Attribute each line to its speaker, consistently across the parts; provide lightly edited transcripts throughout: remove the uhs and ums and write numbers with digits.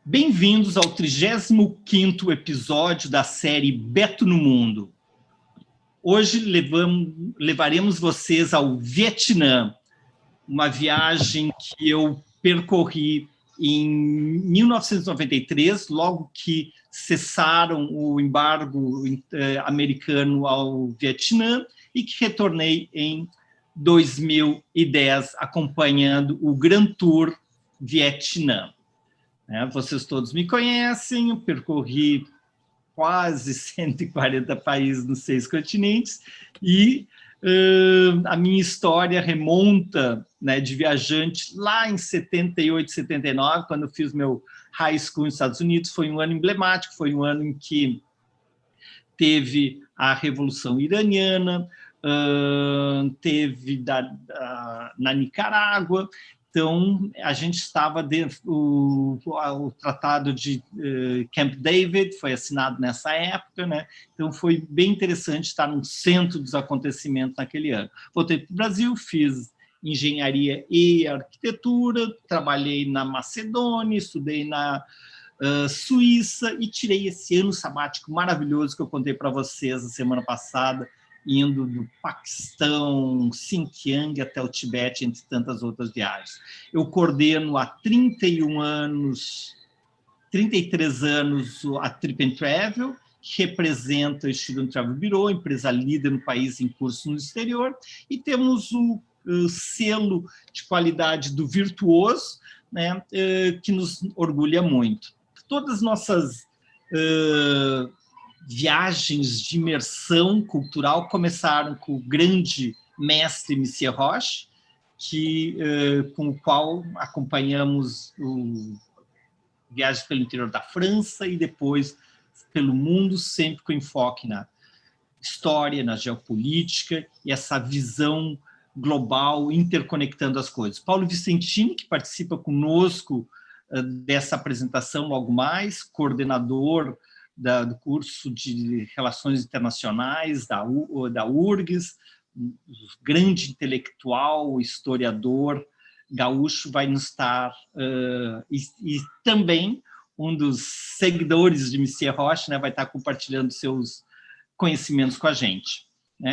Speaker 1: Bem-vindos ao 35º episódio da série Beto no Mundo. Hoje levaremos vocês ao Vietnã, uma viagem que eu percorri em 1993, logo que cessaram o embargo americano ao Vietnã, e que retornei em 2010, acompanhando o Grand Tour Vietnã. Vocês todos me conhecem, eu percorri quase 140 países nos 6 continentes e a minha história remonta, de viajante lá em 78, 79, quando eu fiz meu high school nos Estados Unidos. Foi um ano emblemático, foi um ano em que teve a Revolução Iraniana, teve na Nicarágua. Então, a gente estava dentro o Tratado de Camp David, foi assinado nessa época, Então, foi bem interessante estar no centro dos acontecimentos naquele ano. Voltei para o Brasil, fiz engenharia e arquitetura, trabalhei na Macedônia, estudei na Suíça e tirei esse ano sabático maravilhoso que eu contei para vocês a semana passada, indo do Paquistão, Xinjiang até o Tibete, entre tantas outras viagens. Eu coordeno há 33 anos a Trip and Travel, que representa o Student Travel Bureau, empresa líder no país em cursos no exterior, e temos o selo de qualidade do Virtuoso, que nos orgulha muito. Todas as nossas viagens de imersão cultural começaram com o grande mestre Monsieur Roche, com o qual acompanhamos viagens pelo interior da França e depois pelo mundo, sempre com enfoque na história, na geopolítica e essa visão global, interconectando as coisas. Paulo Vicentini, que participa conosco dessa apresentação logo mais, coordenador do curso de Relações Internacionais da URGS, grande intelectual, historiador gaúcho, vai nos estar, e também um dos seguidores de Monsieur Roche, vai estar compartilhando seus conhecimentos com a gente.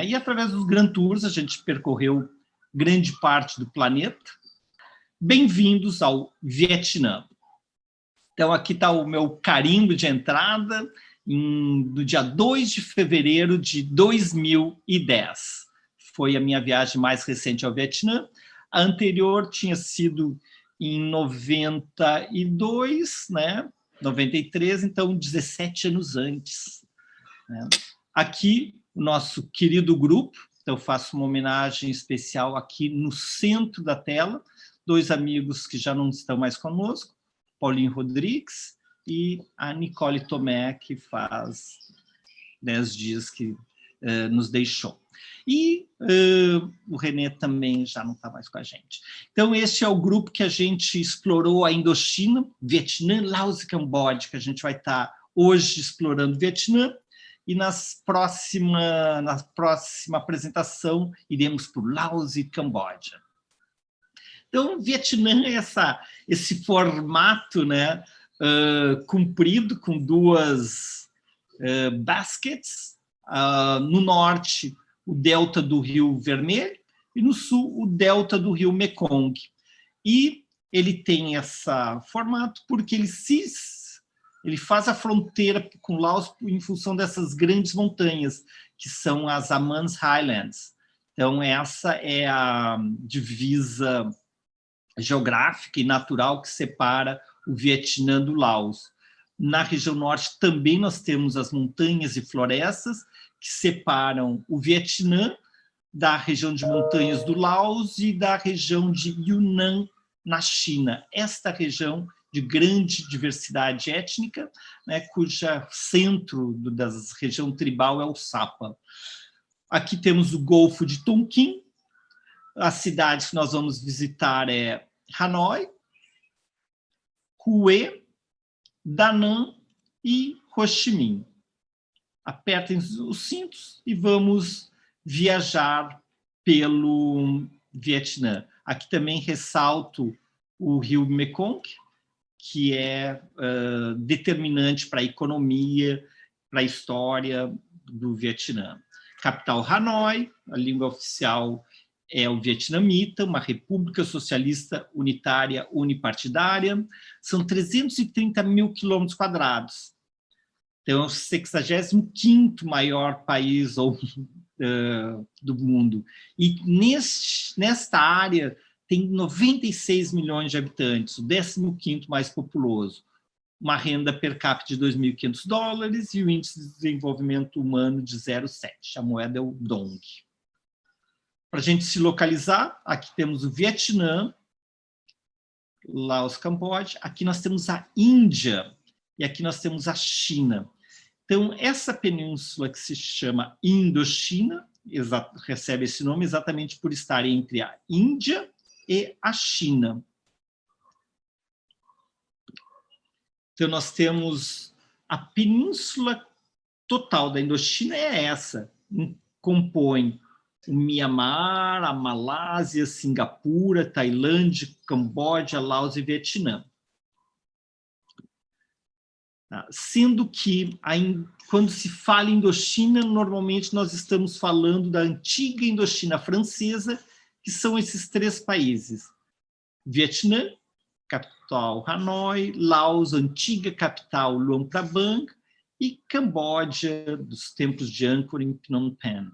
Speaker 1: E através dos Grand Tours a gente percorreu grande parte do planeta. Bem-vindos ao Vietnã. Então, aqui está o meu carimbo de entrada, no dia 2 de fevereiro de 2010. Foi a minha viagem mais recente ao Vietnã. A anterior tinha sido em 92, 93, então 17 anos antes. Aqui, o nosso querido grupo, então eu faço uma homenagem especial aqui no centro da tela, 2 amigos que já não estão mais conosco, Paulinho Rodrigues e a Nicole Tomé, que faz 10 dias que nos deixou. E o René também já não está mais com a gente. Então, este é o grupo que a gente explorou a Indochina, Vietnã, Laos e Camboja, que a gente vai estar hoje explorando o Vietnã, e na próxima apresentação iremos para o Laos e Camboja. Então, o Vietnã é esse formato comprido, com 2 baskets. No norte, o delta do Rio Vermelho, e no sul, o delta do Rio Mekong. E ele tem esse formato porque ele faz a fronteira com Laos em função dessas grandes montanhas, que são as Amans Highlands. Então, essa é a divisa geográfica e natural que separa o Vietnã do Laos. Na região norte também nós temos as montanhas e florestas que separam o Vietnã da região de montanhas do Laos e da região de Yunnan, na China. Esta região de grande diversidade étnica, cuja centro da região tribal é o Sapa. Aqui temos o Golfo de Tonkin. As cidades que nós vamos visitar é Hanoi, Hue, Da Nang e Ho Chi Minh. Apertem os cintos e vamos viajar pelo Vietnã. Aqui também ressalto o rio Mekong, que é determinante para a economia, para a história do Vietnã. Capital Hanoi, a língua oficial é o vietnamita, uma república socialista unitária unipartidária. São 330 mil quilômetros quadrados. Então, é o 65º maior país do mundo. E nesta área tem 96 milhões de habitantes, o 15º mais populoso. Uma renda per capita de $2.500 e o índice de desenvolvimento humano de 0,7. A moeda é o dong. Para a gente se localizar, aqui temos o Vietnã, Laos, Camboja. Aqui nós temos a Índia e aqui nós temos a China. Então, essa península que se chama Indochina, recebe esse nome exatamente por estar entre a Índia e a China. Então, nós temos a península total da Indochina é essa, compõe o Mianmar, a Malásia, Singapura, Tailândia, Camboja, Laos e Vietnã. Sendo que, quando se fala em Indochina, normalmente nós estamos falando da antiga Indochina francesa, que são esses 3 países. Vietnã, capital Hanoi, Laos, antiga capital Luang Prabang, e Camboja, dos templos de Angkor em Phnom Penh.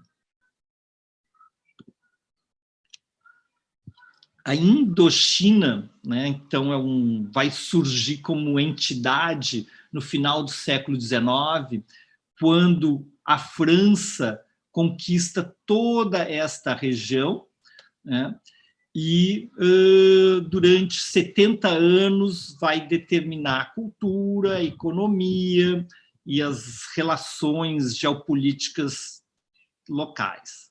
Speaker 1: A Indochina, né, então, vai surgir como entidade no final do século XIX, quando a França conquista toda esta região, né, e durante 70 anos vai determinar a cultura, a economia e as relações geopolíticas locais.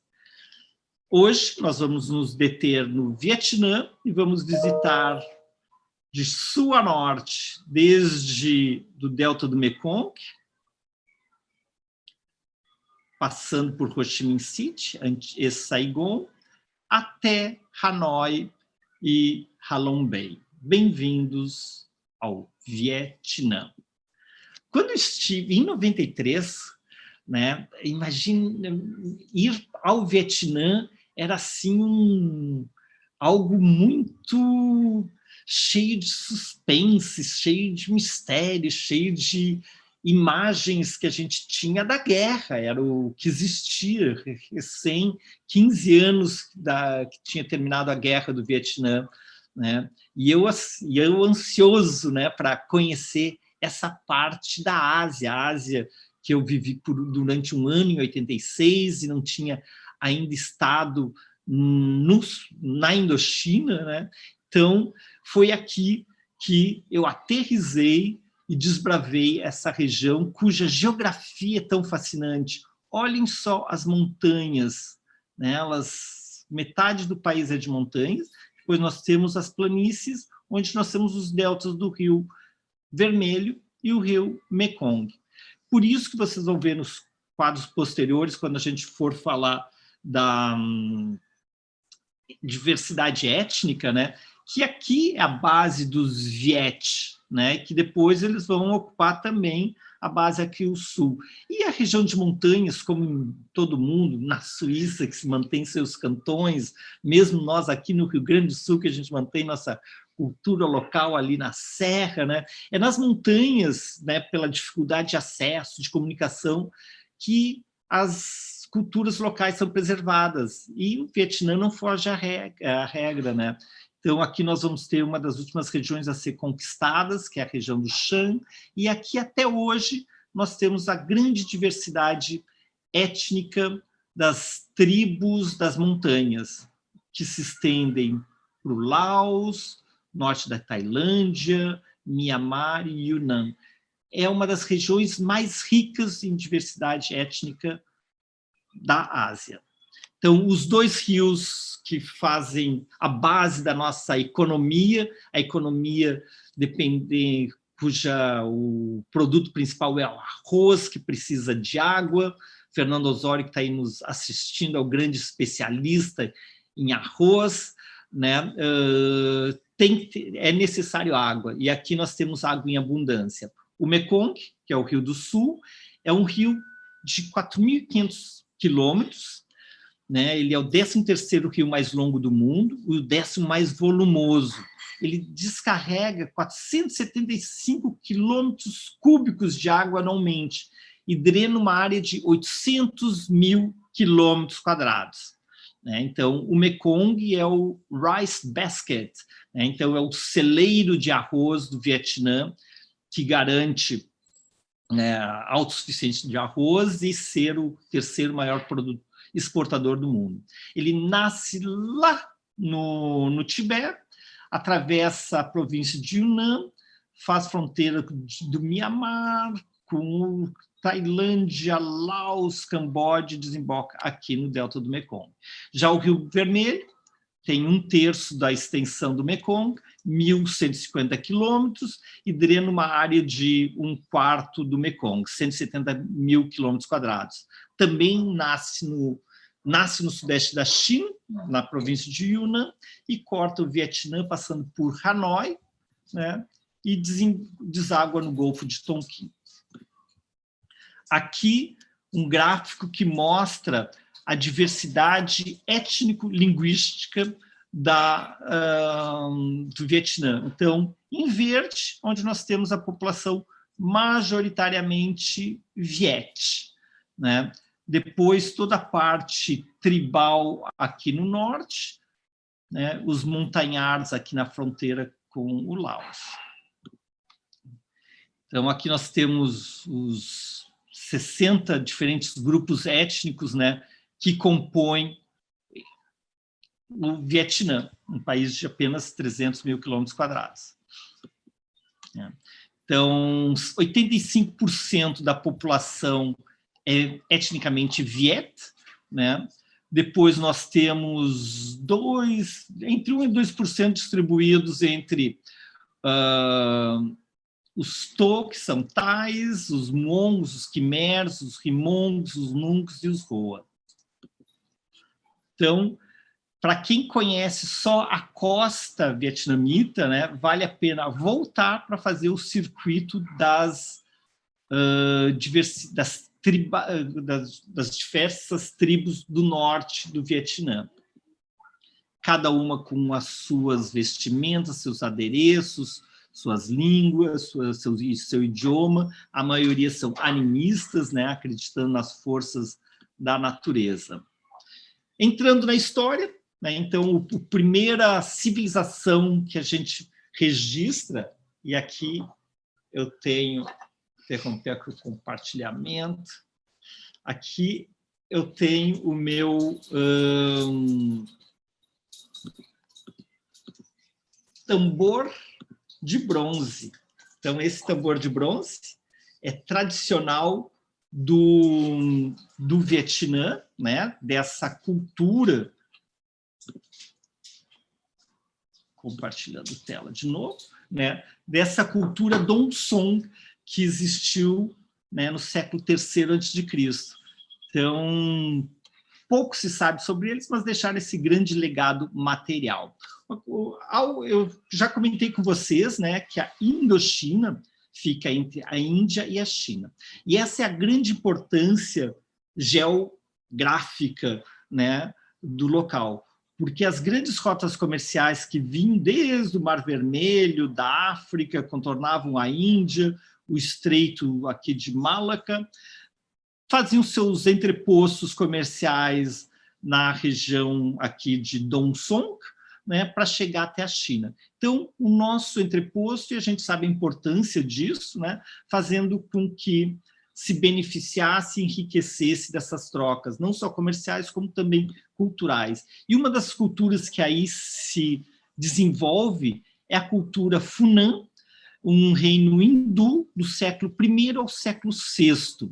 Speaker 1: Hoje, nós vamos nos deter no Vietnã e vamos visitar de sul a norte, desde do delta do Mekong, passando por Ho Chi Minh City e Saigon, até Hanoi e Halong Bay. Bem-vindos ao Vietnã. Quando eu estive em 93, né, imagina, ir ao Vietnã era assim algo muito cheio de suspense, cheio de mistério, cheio de imagens que a gente tinha da guerra, era o que existia, recém 15 anos que tinha terminado a guerra do Vietnã, né? E eu ansioso, né, para conhecer essa parte da Ásia, a Ásia que eu vivi durante um ano em 86 e não tinha ainda estado na Indochina, né? Então, foi aqui que eu aterrissei e desbravei essa região cuja geografia é tão fascinante. Olhem só as montanhas, né? Metade do país é de montanhas, depois nós temos as planícies, onde nós temos os deltas do Rio Vermelho e o Rio Mekong. Por isso que vocês vão ver nos quadros posteriores, quando a gente for falar da diversidade étnica, né, que aqui é a base dos Viet, né, que depois eles vão ocupar também a base aqui o sul. E a região de montanhas, como em todo mundo, na Suíça, que se mantém seus cantões, mesmo nós aqui no Rio Grande do Sul, que a gente mantém nossa cultura local ali na serra, né? É nas montanhas, né, pela dificuldade de acesso, de comunicação, que as culturas locais são preservadas. E o Vietnã não foge à regra, né? Então, aqui nós vamos ter uma das últimas regiões a ser conquistadas, que é a região do Shan, e aqui até hoje nós temos a grande diversidade étnica das tribos das montanhas, que se estendem para o Laos, norte da Tailândia, Mianmar e Yunnan. É uma das regiões mais ricas em diversidade étnica da Ásia. Então, os 2 rios que fazem a base da nossa economia, a economia cuja o produto principal é o arroz, que precisa de água. Fernando Osório, que está aí nos assistindo, é o grande especialista em arroz, né? é necessário água, e aqui nós temos água em abundância. O Mekong, que é o Rio do Sul, é um rio de 4.500 quilômetros, né? Ele é o 13º rio mais longo do mundo e o 10º mais volumoso. Ele descarrega 475 quilômetros cúbicos de água anualmente e drena uma área de 800 mil quilômetros quadrados. Então, o Mekong é o rice basket, né? Então é o celeiro de arroz do Vietnã, que garante, né, a autossuficiência de arroz e ser o 3º maior exportador do mundo. Ele nasce lá no Tibete, atravessa a província de Yunnan, faz fronteira do Mianmar com Tailândia, Laos, Camboja, e desemboca aqui no delta do Mekong. Já o Rio Vermelho tem 1/3 da extensão do Mekong, 1.150 quilômetros, e drena uma área de 1/4 do Mekong, 170 mil quilômetros quadrados. Também nasce no sudeste da China, na província de Yunnan, e corta o Vietnã, passando por Hanoi, né, e deságua no Golfo de Tonkin. Aqui, um gráfico que mostra a diversidade étnico-linguística do Vietnã. Então, em verde, onde nós temos a população majoritariamente Viet, né? Depois, toda a parte tribal aqui no norte, né? Os montanhares aqui na fronteira com o Laos. Então, aqui nós temos os 60 diferentes grupos étnicos, né, que compõem o Vietnã, um país de apenas 300 mil quilômetros quadrados. Então, 85% da população é etnicamente Viet, né? Depois nós temos entre 1% e 2% distribuídos entre os To, que são Thais, os Hmongs, os Khmers, os Hmongs, os Nungs e os Hoa. Então, para quem conhece só a costa vietnamita, né, vale a pena voltar para fazer o circuito das diversas tribos do norte do Vietnã. Cada uma com as suas vestimentas, seus adereços, suas línguas, seu idioma. A maioria são animistas, né, acreditando nas forças da natureza. Entrando na história, né, então, a primeira civilização que a gente registra, e aqui eu tenho, interromper aqui o compartilhamento, aqui eu tenho o meu tambor de bronze. Então, esse tambor de bronze é tradicional do Vietnã, né, dessa cultura. Compartilhando tela de novo, né, dessa cultura Dong Song que existiu, né, no século III a.C. Então, pouco se sabe sobre eles, mas deixaram esse grande legado material. Eu já comentei com vocês, né, que a Indochina fica entre a Índia e a China. E essa é a grande importância geográfica, né, do local, porque as grandes rotas comerciais que vinham desde o Mar Vermelho, da África, contornavam a Índia, o estreito aqui de Malaca, faziam seus entrepostos comerciais na região aqui de Dong Song, né, para chegar até a China. Então, o nosso entreposto, e a gente sabe a importância disso, né, fazendo com que se beneficiasse e enriquecesse dessas trocas, não só comerciais, como também culturais. E uma das culturas que aí se desenvolve é a cultura Funan, um reino hindu do século I ao século VI.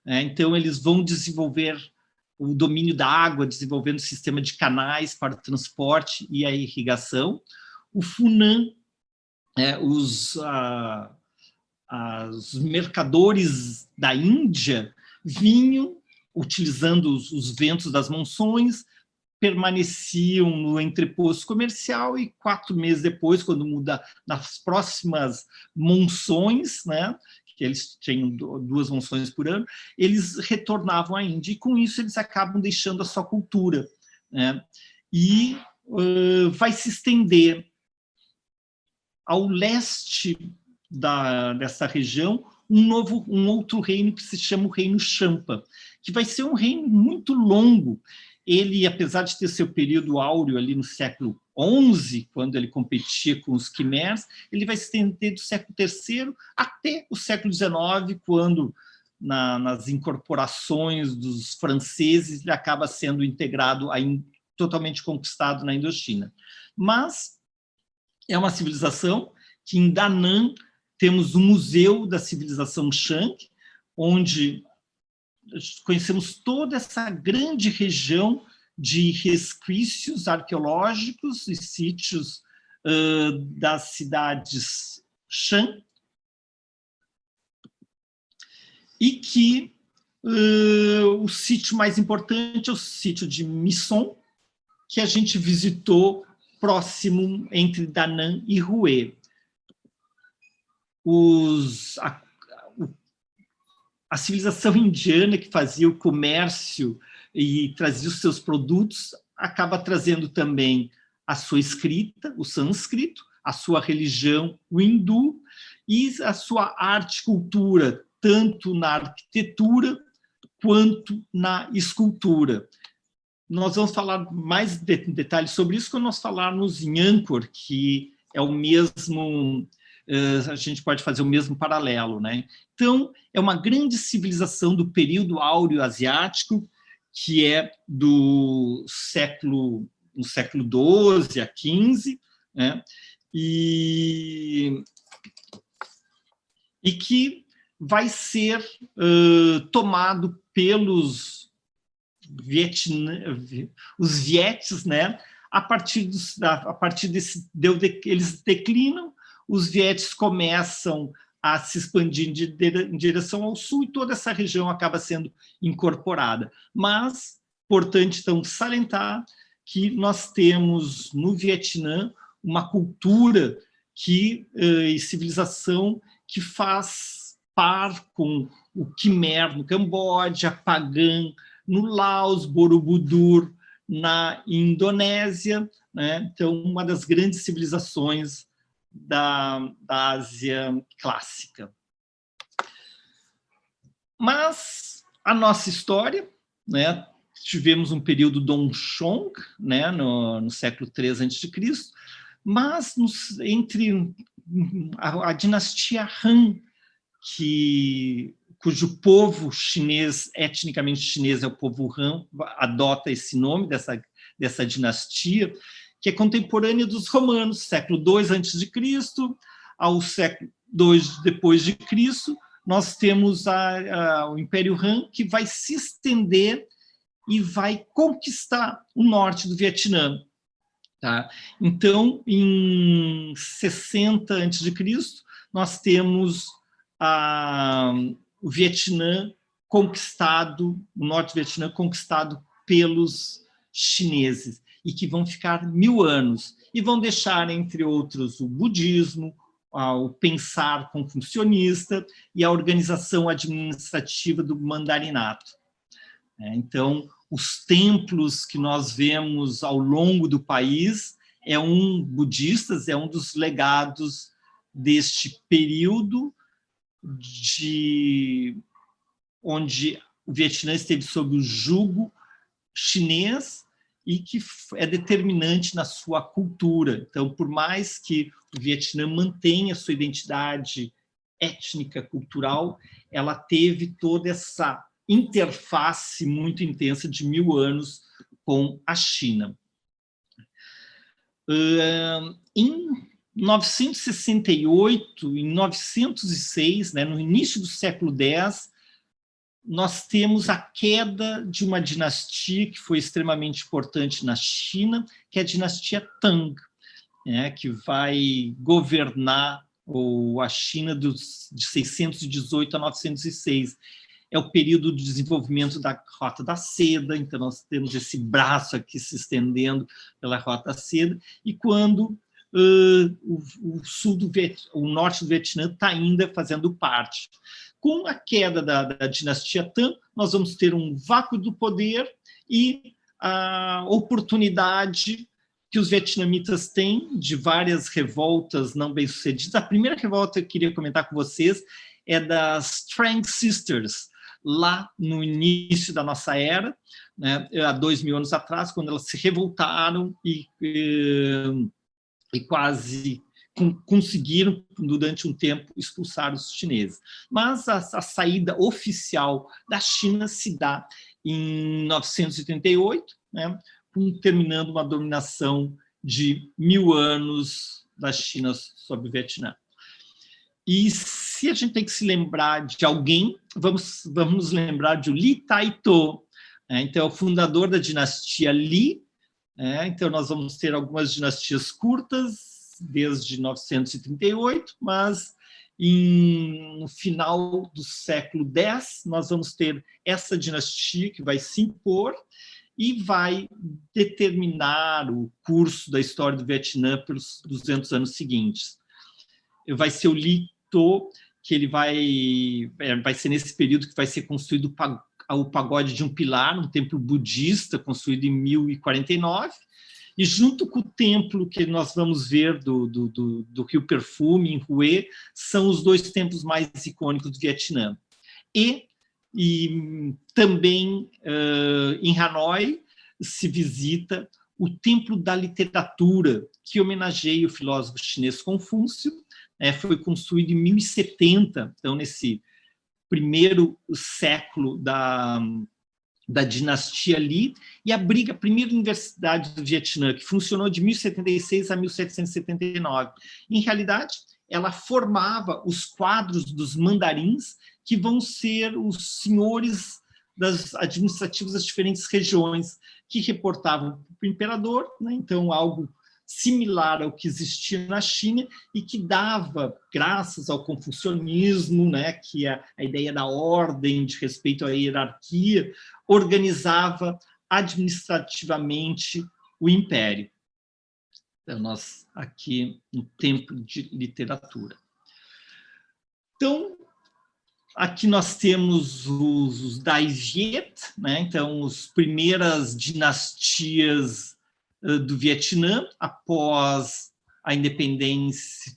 Speaker 1: Então, eles vão desenvolver o domínio da água, desenvolvendo o sistema de canais para o transporte e a irrigação. O Funan, os mercadores da Índia vinham, utilizando os ventos das monções, permaneciam no entreposto comercial e 4 meses depois, quando muda nas próximas monções, né, que eles tinham 2 monções por ano, eles retornavam à Índia, e com isso eles acabam deixando a sua cultura, né, e vai se estender ao leste dessa região um outro reino que se chama o Reino Champa, que vai ser um reino muito longo. Ele, apesar de ter seu período áureo ali no século XI, quando ele competia com os quimers, ele vai se estender do século III até o século XIX, quando, nas incorporações dos franceses, ele acaba sendo integrado, totalmente conquistado na Indochina. Mas é uma civilização que, em Da Nang, temos o Museu da Civilização Shang, onde conhecemos toda essa grande região de resquícios arqueológicos e sítios das cidades Shang, e que o sítio mais importante é o sítio de Misson, que a gente visitou próximo entre Da Nang e Hue. A civilização indiana, que fazia o comércio e trazia os seus produtos, acaba trazendo também a sua escrita, o sânscrito, a sua religião, o hindu, e a sua arte e cultura, tanto na arquitetura quanto na escultura. Nós vamos falar mais detalhes sobre isso quando nós falarmos em Angkor, que é o mesmo, a gente pode fazer o mesmo paralelo, né? Então, é uma grande civilização do período áureo asiático, que é no século XII a XV, né? E que vai ser tomado pelos os vietes, né? A partir desse, eles declinam, os vietes começam a se expandir em direção ao sul, e toda essa região acaba sendo incorporada. Mas, importante, então, salientar que nós temos no Vietnã uma cultura e civilização que faz par com o Khmer no Camboja, Pagan no Laos, Borobudur na Indonésia, né? Então, uma das grandes civilizações da Ásia clássica. Mas a nossa história, né? Tivemos um período Dongshong, né? no século III a.C., mas entre a dinastia Han, cujo povo chinês, etnicamente chinês, é o povo Han, adota esse nome dessa dinastia, que é contemporânea dos romanos, século II a.C. ao século II depois de Cristo. Nós temos o Império Han, que vai se estender e vai conquistar o norte do Vietnã. Tá? Então, em 60 a.C., nós temos o Vietnã conquistado, o norte do Vietnã conquistado pelos chineses, e que vão ficar 1000 anos, e vão deixar, entre outros, o budismo, o pensar confucionista e a organização administrativa do mandarinato. Então, os templos que nós vemos ao longo do país budistas, é um dos legados deste período onde o Vietnã esteve sob o jugo chinês e que é determinante na sua cultura. Então, por mais que o Vietnã mantenha sua identidade étnica, cultural, ela teve toda essa interface muito intensa de 1000 anos com a China. Em 968, em 906, né, no início do século X, nós temos a queda de uma dinastia que foi extremamente importante na China, que é a dinastia Tang, né, que vai governar a China de 618 a 906. é o período de desenvolvimento da Rota da Seda, então nós temos esse braço aqui se estendendo pela Rota da Seda, e quando o norte do Vietnã está ainda fazendo parte. Com a queda da dinastia Tang, nós vamos ter um vácuo do poder e a oportunidade que os vietnamitas têm de várias revoltas não bem-sucedidas. A primeira revolta que eu queria comentar com vocês é das Trang Sisters, lá no início da nossa era, né, há 2000 anos atrás, quando elas se revoltaram e quase conseguiram, durante um tempo, expulsar os chineses. Mas a saída oficial da China se dá em 938, né, terminando uma dominação de 1000 anos da China sobre o Vietnã. E se a gente tem que se lembrar de alguém, vamos nos lembrar de Li Taito, né? Então, é o fundador da dinastia Li. Então, nós vamos ter algumas dinastias curtas, desde 938, mas no final do século X, nós vamos ter essa dinastia que vai se impor e vai determinar o curso da história do Vietnã pelos 200 anos seguintes. Vai ser o Li To, que ele vai ser nesse período que vai ser construído o pagode de um pilar, um templo budista construído em 1049, e junto com o templo que nós vamos ver do Rio Perfume, em Hue, são os dois templos mais icônicos do Vietnã. E também em Hanoi se visita o Templo da Literatura, que homenageia o filósofo chinês Confúcio. Foi construído em 1070, então nesse primeiro século da dinastia Li, e abriga a primeira universidade do Vietnã, que funcionou de 1076 a 1779. Em realidade, ela formava os quadros dos mandarins, que vão ser os senhores administrativos das diferentes regiões, que reportavam para o imperador, né? Então algo similar ao que existia na China e que dava, graças ao confucionismo, né, que é a ideia da ordem, de respeito à hierarquia, organizava administrativamente o império. Então, nós aqui no Templo de Literatura. Então, aqui nós temos os Dai Viet, né? Então, as primeiras dinastias do Vietnã, após a independência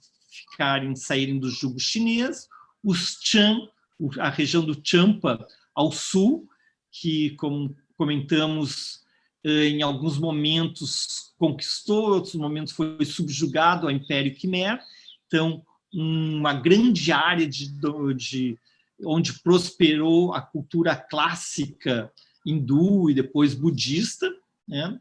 Speaker 1: saírem do jugo chinês, os Chan, a região do Champa, ao sul, que, como comentamos, em alguns momentos conquistou, em outros momentos foi subjugado ao Império Khmer. Então, uma grande área onde prosperou a cultura clássica hindu e depois budista, né?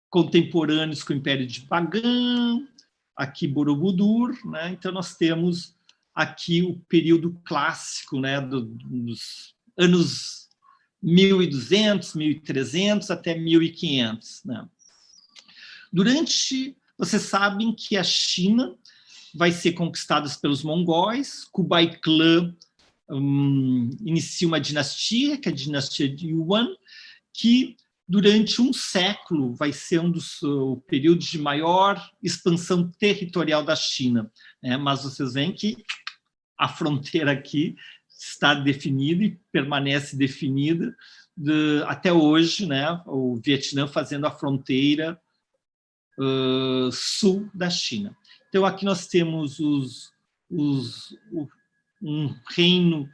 Speaker 1: Contemporâneos com o Império de Bagan, aqui Borobudur, né? Então nós temos aqui o período clássico, né, dos anos 1200, 1300 até 1500, né? Vocês sabem que a China vai ser conquistada pelos mongóis, Kublai Khan inicia uma dinastia, que é a dinastia de Yuan, que durante um século vai ser o período de maior expansão territorial da China, né? Mas vocês veem que a fronteira aqui está definida e permanece definida até hoje, né? O Vietnã fazendo a fronteira sul da China. Então, aqui nós temos um reino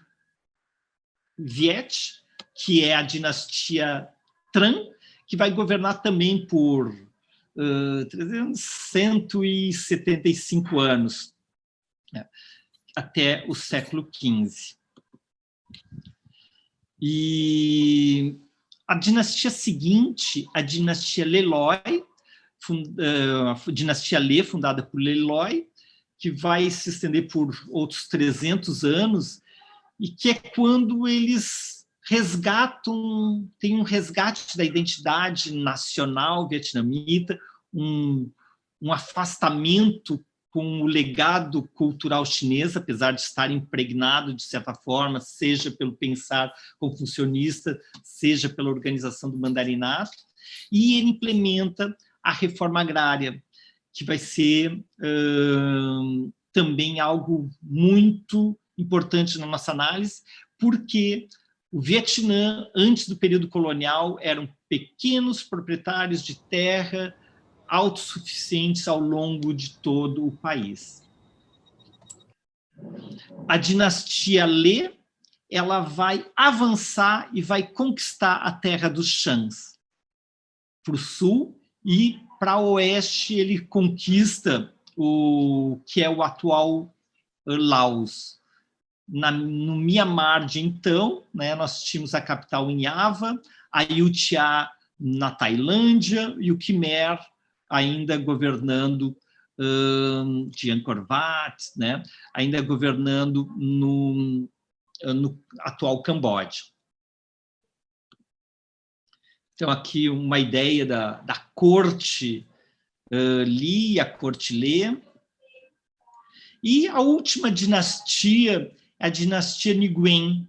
Speaker 1: Viet, que é a dinastia Tran, que vai governar também por 175 anos, né, até o século XV. E a dinastia seguinte, a dinastia Leloi, a dinastia Lê, fundada por Leloi, que vai se estender por outros 300 anos, e que é quando eles tem um resgate da identidade nacional vietnamita, um afastamento com o legado cultural chinês, apesar de estar impregnado, de certa forma, seja pelo pensar confucionista, seja pela organização do mandarinato, e ele implementa a reforma agrária, que vai ser também algo muito importante na nossa análise, porque o Vietnã, antes do período colonial, eram pequenos proprietários de terra autossuficientes ao longo de todo o país. A dinastia Lê, ela vai avançar e vai conquistar a terra dos Shans para o sul, e para o oeste ele conquista o que é o atual Laos. No Mianmar de então, né, nós tínhamos a capital em Java, a Ayutthaya na Tailândia e o Khmer ainda governando de Angkor Wat, né, ainda governando no atual Camboja. Então, aqui uma ideia da corte Li, a corte Lê. E a última dinastia é a dinastia Nguyen.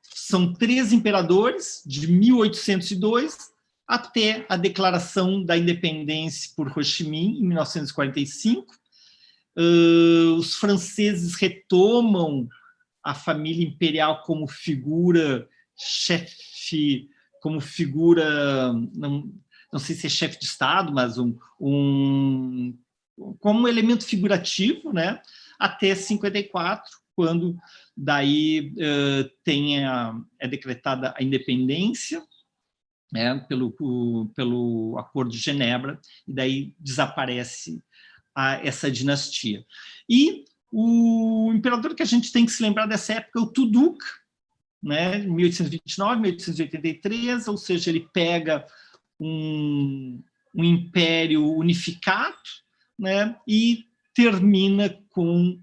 Speaker 1: São 3 imperadores, de 1802 até a declaração da independência por Ho Chi Minh, em 1945. Os franceses retomam a família imperial como figura chefe, como figura, não sei se é chefe de Estado, mas como elemento figurativo, né? Até 54, quando daí é decretada a independência, né, pelo Acordo de Genebra, e daí desaparece essa dinastia. E o imperador que a gente tem que se lembrar dessa época é o Tuduk, né, 1829, 1883, ou seja, ele pega um império unificado, né, e termina com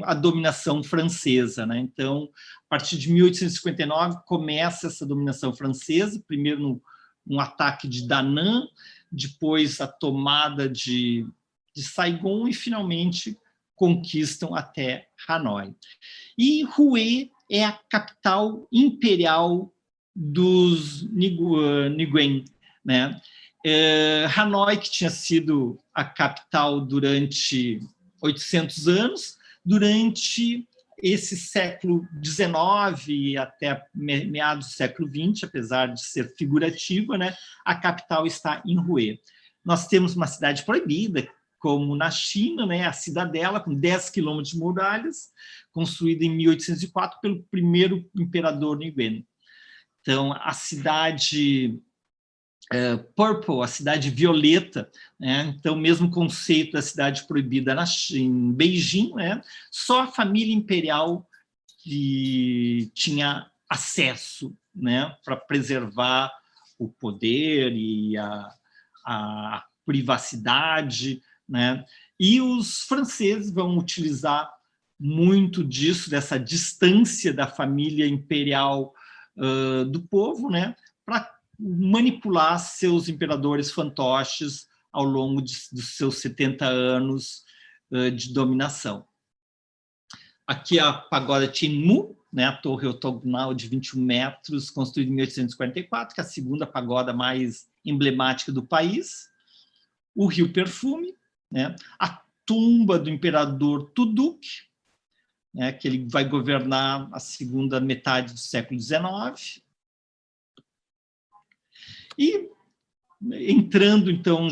Speaker 1: a dominação francesa, né? Então, a partir de 1859, começa essa dominação francesa, primeiro no ataque de Da Nang, depois a tomada de Saigon e, finalmente, conquistam até Hanoi. E Hue é a capital imperial dos Nguyen, né? Hanoi, que tinha sido a capital durante 800 anos, durante esse século XIX até meados do século XX, apesar de ser figurativa, né, a capital está em Hue. Nós temos uma cidade proibida, como na China, né, a Cidadela, com 10 quilômetros de muralhas, construída em 1804 pelo primeiro imperador Nguyen. Então, a cidade Purple, a cidade violeta, né? Então, o mesmo conceito da cidade proibida em Beijing, né? Só a família imperial que tinha acesso, né, para preservar o poder e a privacidade, né? E os franceses vão utilizar muito disso, dessa distância da família imperial do povo, né, para manipular seus imperadores fantoches ao longo dos seus 70 anos de dominação. Aqui a pagoda Chenmu, né, a torre octogonal de 21 metros, construída em 1844, que é a segunda pagoda mais emblemática do país. O rio Perfume, né, a tumba do imperador Tuduk, né, que ele vai governar a segunda metade do século XIX. E, entrando, então,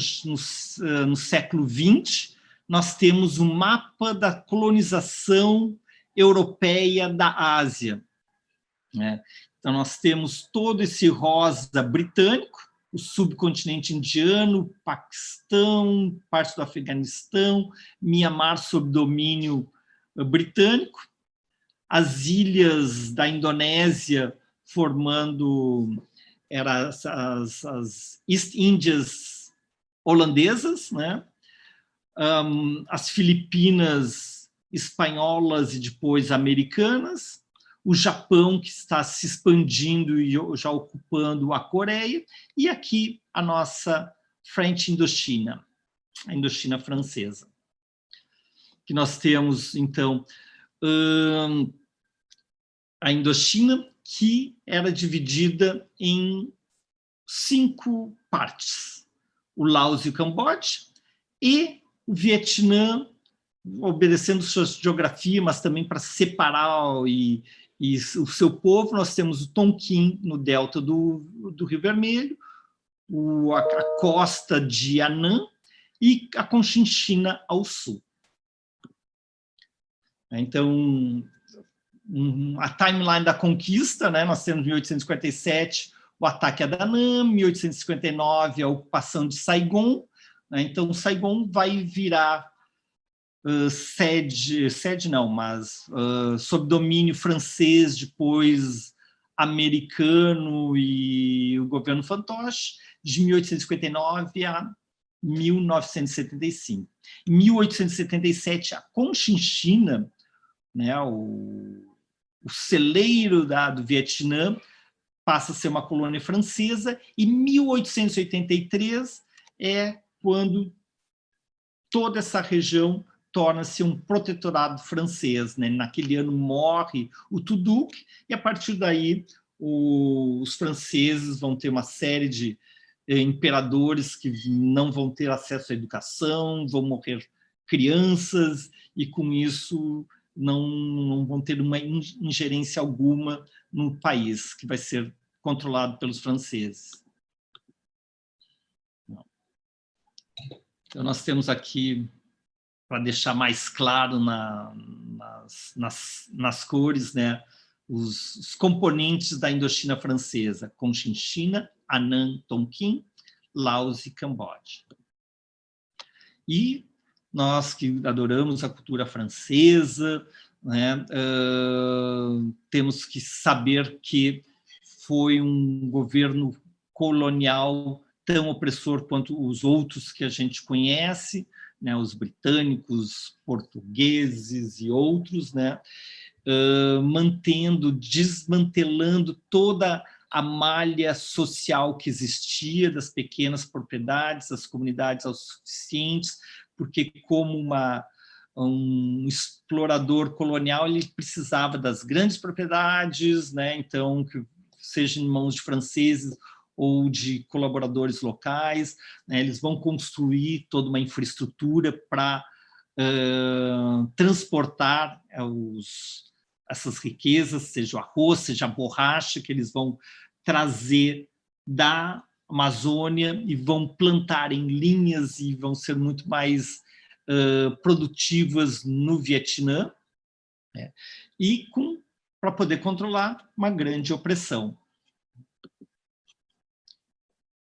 Speaker 1: no século XX, nós temos um mapa da colonização europeia da Ásia, né? Então, nós temos todo esse rosa britânico, o subcontinente indiano, Paquistão, parte do Afeganistão, Mianmar sob domínio britânico, as ilhas da Indonésia formando as East Índias holandesas, né? As Filipinas espanholas e depois americanas, o Japão, que está se expandindo e já ocupando a Coreia, e aqui a nossa French Indochina, a Indochina francesa. que nós temos, então, a Indochina, que era dividida em 5 partes: o Laos e o Camboja, e o Vietnã, obedecendo sua geografia, mas também para separar e o seu povo. Nós temos o Tonkin, no delta do Rio Vermelho, a costa de Anã e a Conchinchina ao sul. Então, a timeline da conquista, né? Nós temos 1857 o ataque a Da Nang, 1859 a ocupação de Saigon, né? Então Saigon vai virar sede não, mas sob domínio francês, depois americano e o governo fantoche, de 1859 a 1975. Em 1877, a Conchinchina, né, o celeiro do Vietnã, passa a ser uma colônia francesa, e 1883 é quando toda essa região torna-se um protetorado francês, né? Naquele ano morre o Tu Duc, e a partir daí os franceses vão ter uma série de imperadores que não vão ter acesso à educação, vão morrer crianças, e com isso não vão ter uma ingerência alguma no país, que vai ser controlado pelos franceses. Então, nós temos aqui, para deixar mais claro nas cores, né, os componentes da Indochina francesa: Conchinchina, Anã, Tonkin, Laos e Camboja. E nós que adoramos a cultura francesa, né, temos que saber que foi um governo colonial tão opressor quanto os outros que a gente conhece, né, os britânicos, portugueses e outros, né, desmantelando toda a malha social que existia das pequenas propriedades, das comunidades autossuficientes, porque como um explorador colonial, ele precisava das grandes propriedades, né, então, que seja em mãos de franceses ou de colaboradores locais, né, eles vão construir toda uma infraestrutura para transportar essas riquezas, seja o arroz, seja a borracha, que eles vão trazer da Amazônia e vão plantar em linhas e vão ser muito mais produtivas no Vietnã, né, e para poder controlar uma grande opressão.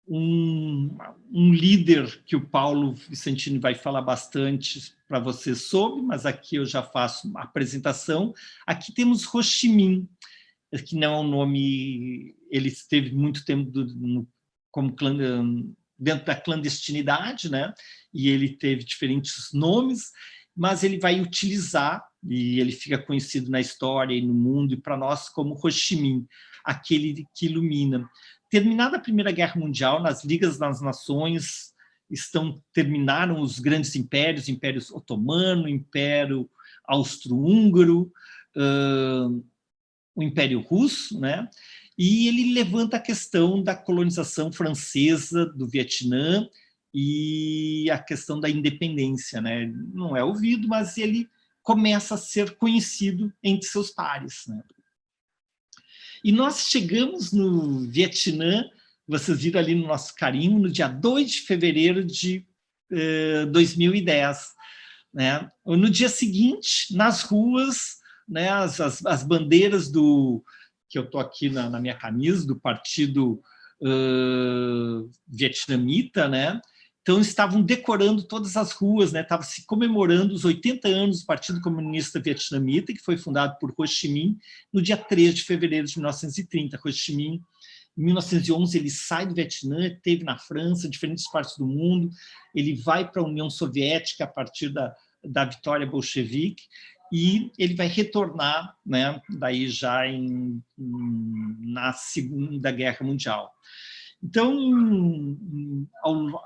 Speaker 1: Um líder que o Paulo Vicentini vai falar bastante para vocês sobre, mas aqui eu já faço uma apresentação. Aqui temos Ho Chi Minh, que não é um nome, ele esteve muito tempo dentro da clandestinidade, né? E ele teve diferentes nomes, mas ele vai utilizar, e ele fica conhecido na história e no mundo e para nós como Ho Chi Minh, aquele que ilumina. Terminada a Primeira Guerra Mundial, nas Ligas das Nações terminaram os grandes impérios, o Império Otomano, o Império Austro-Húngaro, o Império Russo, né? E ele levanta a questão da colonização francesa do Vietnã e a questão da independência, né? Não é ouvido, mas ele começa a ser conhecido entre seus pares, né? E nós chegamos no Vietnã, vocês viram ali no nosso carimbo, no dia 2 de fevereiro de 2010. Né? No dia seguinte, nas ruas, né, as bandeiras que eu estou aqui na minha camisa, do partido vietnamita, né? Então, estavam decorando todas as ruas, né? Estava se comemorando os 80 anos do Partido Comunista Vietnamita, que foi fundado por Ho Chi Minh, no dia 3 de fevereiro de 1930. Ho Chi Minh, em 1911, ele sai do Vietnã, esteve na França, diferentes partes do mundo, ele vai para a União Soviética a partir da vitória bolchevique, e ele vai retornar, né, daí já na Segunda Guerra Mundial. Então,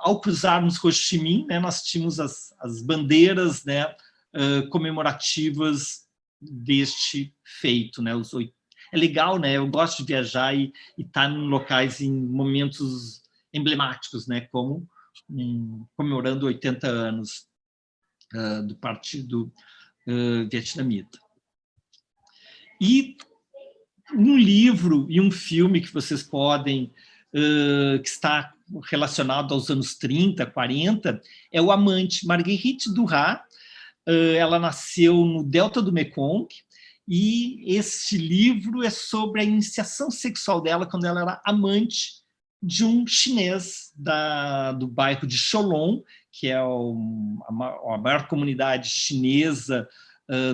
Speaker 1: ao cruzarmos Ho Chi Minh, né, nós tínhamos as bandeiras, né, comemorativas deste feito, né? É legal, né? Eu gosto de viajar e estar em locais, em momentos emblemáticos, né? Como comemorando 80 anos do Partido Vietnamita. E um livro e um filme que vocês podem, que está relacionado aos anos 30, 40, é O Amante. Marguerite Duras, ela nasceu no Delta do Mekong, e esse livro é sobre a iniciação sexual dela quando ela era amante de um chinês do bairro de Cholon, que é a maior comunidade chinesa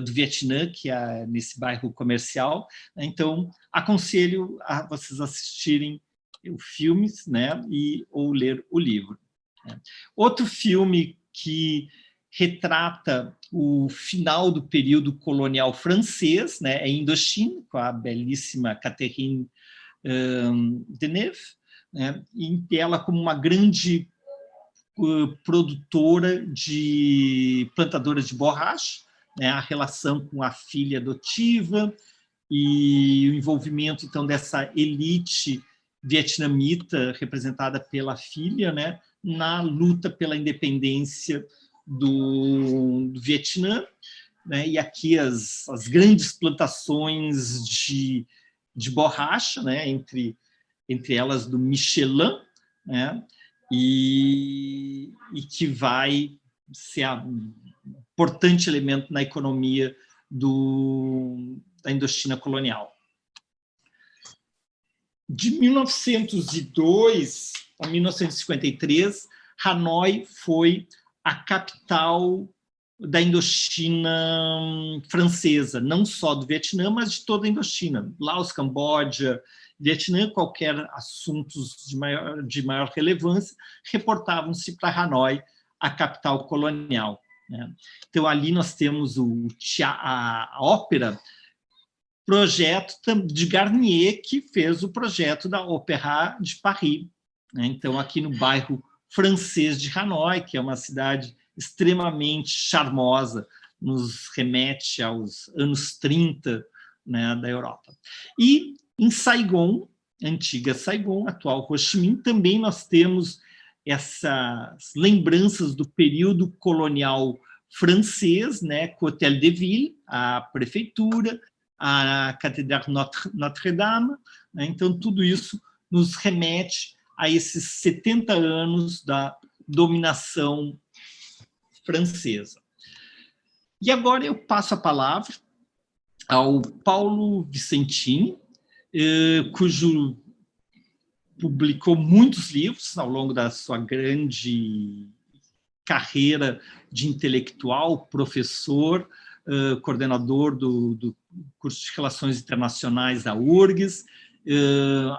Speaker 1: do Vietnã, que é nesse bairro comercial. Então, aconselho a vocês assistirem o filme, né, ou ler o livro. Outro filme que retrata o final do período colonial francês, né, é Indochine, com a belíssima Catherine Deneuve, né, e ela como uma grande produtora plantadora de borracha, né, a relação com a filha adotiva e o envolvimento, então, dessa elite vietnamita, representada pela filha, né, na luta pela independência do Vietnã, né, e aqui as grandes plantações de borracha, né, entre elas do Michelin, né, e que vai ser um importante elemento na economia da Indochina colonial. De 1902 a 1953, Hanoi foi a capital da Indochina francesa, não só do Vietnã, mas de toda a Indochina. Laos, Camboja, Vietnã, qualquer assuntos de maior relevância, reportavam-se para Hanoi, a capital colonial, né? Então, ali nós temos a ópera, projeto de Garnier, que fez o projeto da Opéra de Paris, né? Então, aqui no bairro francês de Hanoi, que é uma cidade extremamente charmosa, nos remete aos anos 30, né, da Europa. E em Saigon, antiga Saigon, atual Ho Chi Minh, também nós temos essas lembranças do período colonial francês, né, com o Hotel de Ville, a prefeitura, a Catedral Notre-Dame, né? Então, tudo isso nos remete a esses 70 anos da dominação francesa. E agora eu passo a palavra ao Paulo Vicentini, cujo publicou muitos livros ao longo da sua grande carreira de intelectual, professor, coordenador do curso de Relações Internacionais da URGS,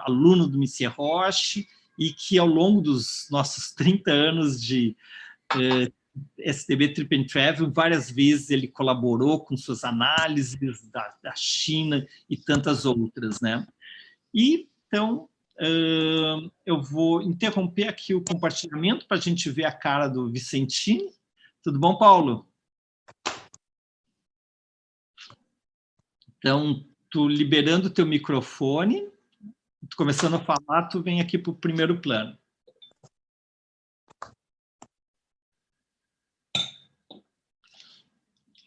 Speaker 1: aluno do Messier Roche, e que, ao longo dos nossos 30 anos de STB Trip and Travel, várias vezes ele colaborou com suas análises da China e tantas outras, né? E, então, eu vou interromper aqui o compartilhamento para a gente ver a cara do Vicentini. Tudo bom, Paulo? Então, tu liberando o teu microfone, tu começando a falar, tu vem aqui para o primeiro plano.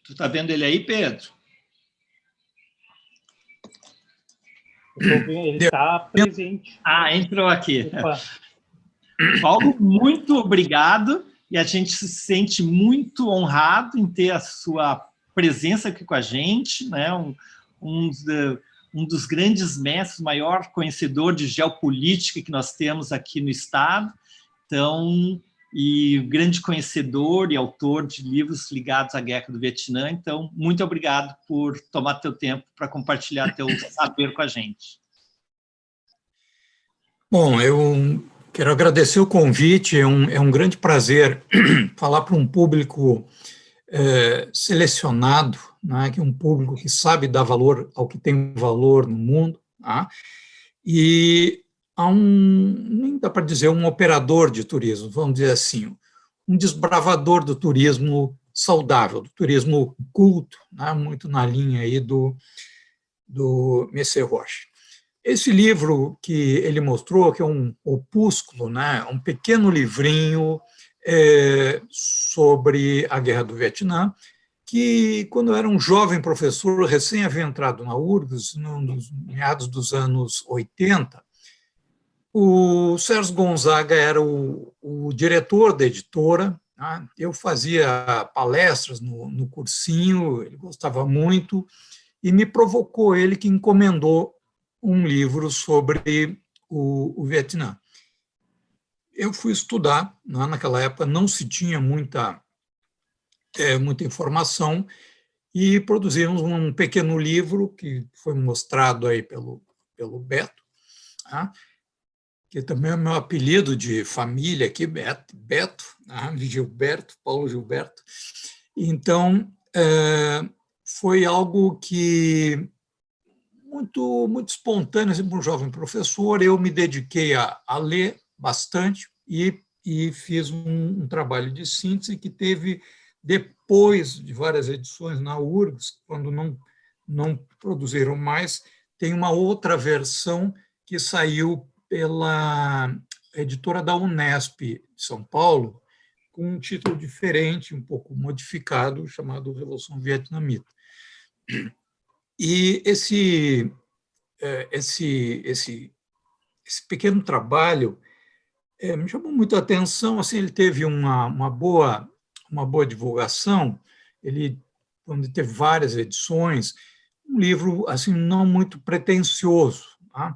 Speaker 1: Tu está vendo ele aí, Pedro?
Speaker 2: Ele está presente.
Speaker 1: Ah, entrou aqui. Opa. Paulo, muito obrigado, e a gente se sente muito honrado em ter a sua presença aqui com a gente, né? Um dos grandes mestres, maior conhecedor de geopolítica que nós temos aqui no Estado, então, e grande conhecedor e autor de livros ligados à Guerra do Vietnã. Então, muito obrigado por tomar teu tempo para compartilhar teu saber com a gente.
Speaker 3: Bom, eu quero agradecer o convite, é um grande prazer falar para um público selecionado, né, que é um público que sabe dar valor ao que tem valor no mundo, tá? E há nem dá para dizer um operador de turismo, vamos dizer assim, um desbravador do turismo saudável, do turismo culto, né, muito na linha aí do Messier Roche. Esse livro que ele mostrou, que é um opúsculo, né, um pequeno livrinho sobre a Guerra do Vietnã, que, quando eu era um jovem professor, recém havia entrado na URGS, nos meados dos anos 80, o Sérgio Gonzaga era o diretor da editora, né? Eu fazia palestras no cursinho, ele gostava muito, e me provocou, ele que encomendou um livro sobre o Vietnã. Eu fui estudar, né? Naquela época não se tinha muita informação, e produzimos um pequeno livro que foi mostrado aí pelo Beto, tá? Que também é meu apelido de família aqui, Beto, né? Gilberto, Paulo Gilberto. Então, foi algo que muito espontâneo, assim, para um jovem professor. Eu me dediquei a ler bastante e fiz um trabalho de síntese que teve, depois de várias edições na URGS, quando não produziram mais, tem uma outra versão que saiu pela editora da Unesp de São Paulo, com um título diferente, um pouco modificado, chamado Revolução Vietnamita. E esse pequeno trabalho me chamou muito a atenção. Assim, ele teve uma boa divulgação, onde teve várias edições, um livro assim não muito pretensioso, tá?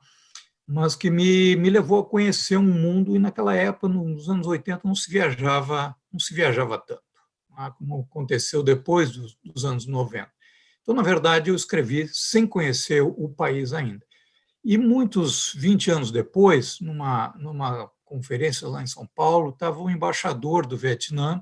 Speaker 3: Mas que me levou a conhecer um mundo, e naquela época, nos anos 80, não se viajava tanto, tá? Como aconteceu depois dos anos 90. Então, na verdade, eu escrevi sem conhecer o país ainda. E 20 anos depois, numa conferência lá em São Paulo, estava o embaixador do Vietnã,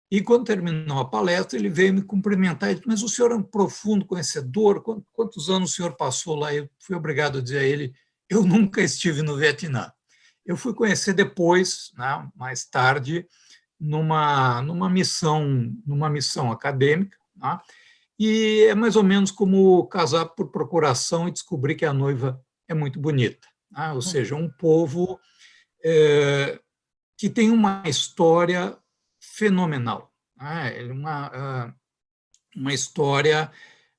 Speaker 3: e quando terminou a palestra, ele veio me cumprimentar e disse: mas o senhor é um profundo conhecedor, quantos anos o senhor passou lá? Eu fui obrigado a dizer a ele: eu nunca estive no Vietnã. Eu fui conhecer depois, né, mais tarde, numa missão acadêmica, né, e é mais ou menos como casar por procuração e descobrir que a noiva é muito bonita, né? Ou seja, um povo que tem uma história fenomenal, né? Uma história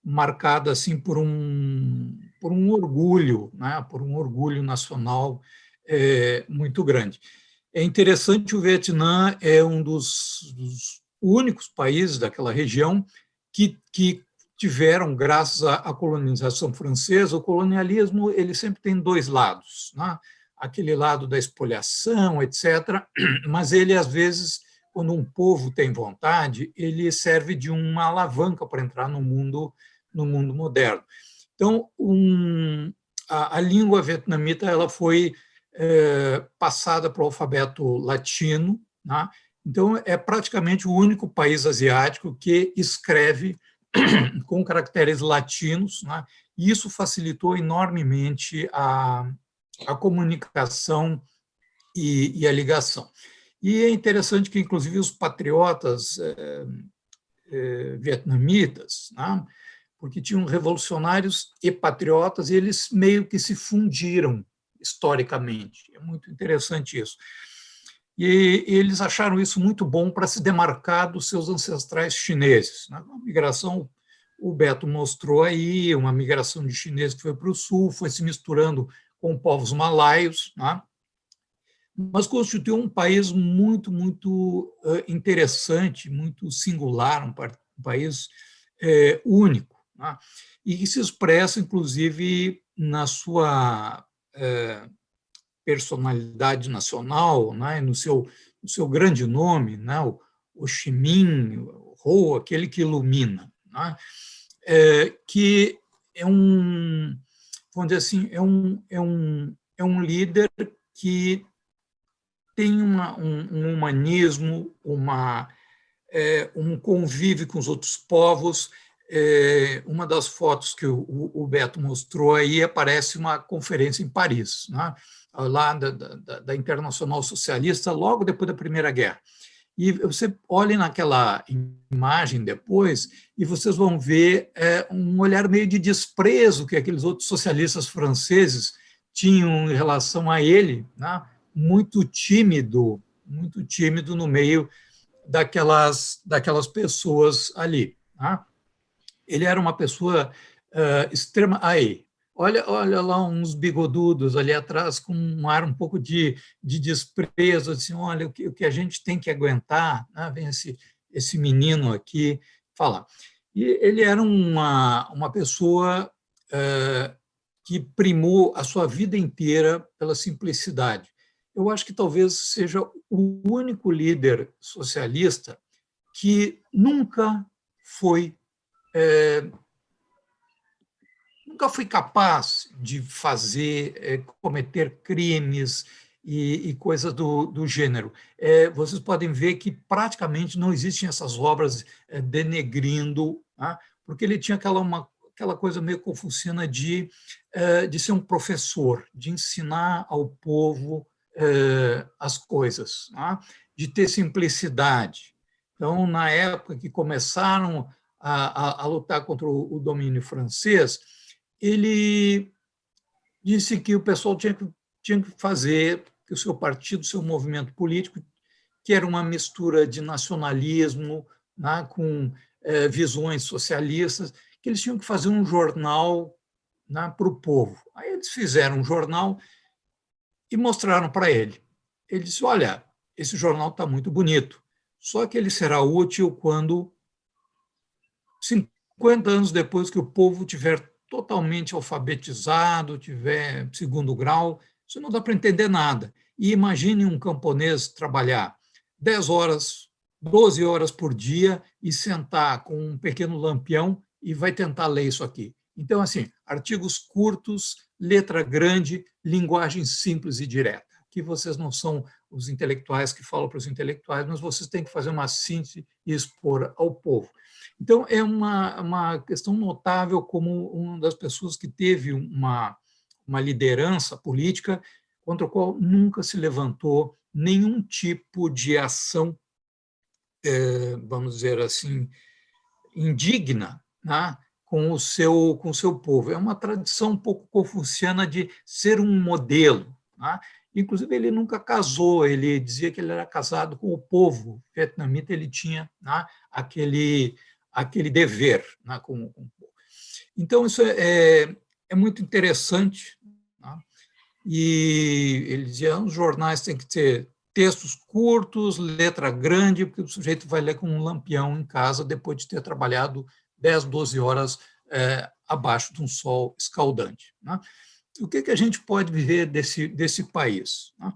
Speaker 3: marcada assim por um orgulho, né? Por um orgulho nacional muito grande. É interessante, o Vietnã é um dos únicos países daquela região que tiveram, graças à colonização francesa. O colonialismo, ele sempre tem dois lados, né? Aquele lado da espoliação, etc., mas ele, às vezes, quando um povo tem vontade, ele serve de uma alavanca para entrar no mundo moderno. Então, a língua vietnamita ela foi passada para o alfabeto latino, né? Então, é praticamente o único país asiático que escreve com caracteres latinos, né? E isso facilitou enormemente a comunicação e a ligação. E é interessante que, inclusive, os patriotas vietnamitas, né? Porque tinham revolucionários e patriotas, e eles meio que se fundiram historicamente. É muito interessante isso. E eles acharam isso muito bom para se demarcar dos seus ancestrais chineses. Uma migração, o Beto mostrou aí, uma migração de chineses que foi para o sul, foi se misturando com povos malaios, né? Mas constituiu um país muito interessante, muito singular, um país único, né? E que se expressa, inclusive, na sua personalidade nacional, né, no seu grande nome, né, o Ho Chi Minh, o Ho, aquele que ilumina, né, que vamos dizer assim, é um líder que tem um humanismo, um convívio com os outros povos. Uma das fotos que o Beto mostrou aí aparece uma conferência em Paris, né? Lá da Internacional Socialista, logo depois da Primeira Guerra. E você olhe naquela imagem depois e vocês vão ver um olhar meio de desprezo que aqueles outros socialistas franceses tinham em relação a ele, né? Muito tímido no meio daquelas pessoas ali. Tá? Ele era uma pessoa extrema. Aí, olha lá uns bigodudos ali atrás com um ar um pouco de desprezo, assim, olha, o que a gente tem que aguentar, né? Vem esse menino aqui falar. E ele era uma pessoa que primou a sua vida inteira pela simplicidade. Eu acho que talvez seja o único líder socialista que nunca foi capaz de cometer crimes e coisas do gênero. Vocês podem ver que praticamente não existem essas obras denegrindo, tá? Porque ele tinha aquela coisa meio confuciana de ser um professor, de ensinar ao povo as coisas, tá? De ter simplicidade. Então, na época que começaram a lutar contra o domínio francês, ele disse que o pessoal tinha que fazer, que o seu partido, o seu movimento político, que era uma mistura de nacionalismo, né, com visões socialistas, que eles tinham que fazer um jornal, né, para o povo. Aí eles fizeram um jornal e mostraram para ele. Ele disse, olha, esse jornal está muito bonito, só que ele será útil quando 50 anos depois que o povo tiver totalmente alfabetizado, tiver segundo grau, isso não dá para entender nada. E imagine um camponês trabalhar 10 horas, 12 horas por dia e sentar com um pequeno lampião e vai tentar ler isso aqui. Então, assim, artigos curtos, letra grande, linguagem simples e direta. Que vocês não são os intelectuais que falam para os intelectuais, mas vocês têm que fazer uma síntese e expor ao povo. Então, é uma questão notável como uma das pessoas que teve uma liderança política contra a qual nunca se levantou nenhum tipo de ação, vamos dizer assim, indigna, né, com o seu povo. É uma tradição um pouco confuciana de ser um modelo. Né? Inclusive, ele nunca casou, ele dizia que ele era casado com o povo vietnamita, ele tinha, né, aquele dever, né, com o povo. Então, isso é muito interessante. Né? E ele dizia que os jornais têm que ter textos curtos, letra grande, porque o sujeito vai ler com um lampião em casa depois de ter trabalhado 10, 12 horas abaixo de um sol escaldante. Né? O que a gente pode ver desse país? Né?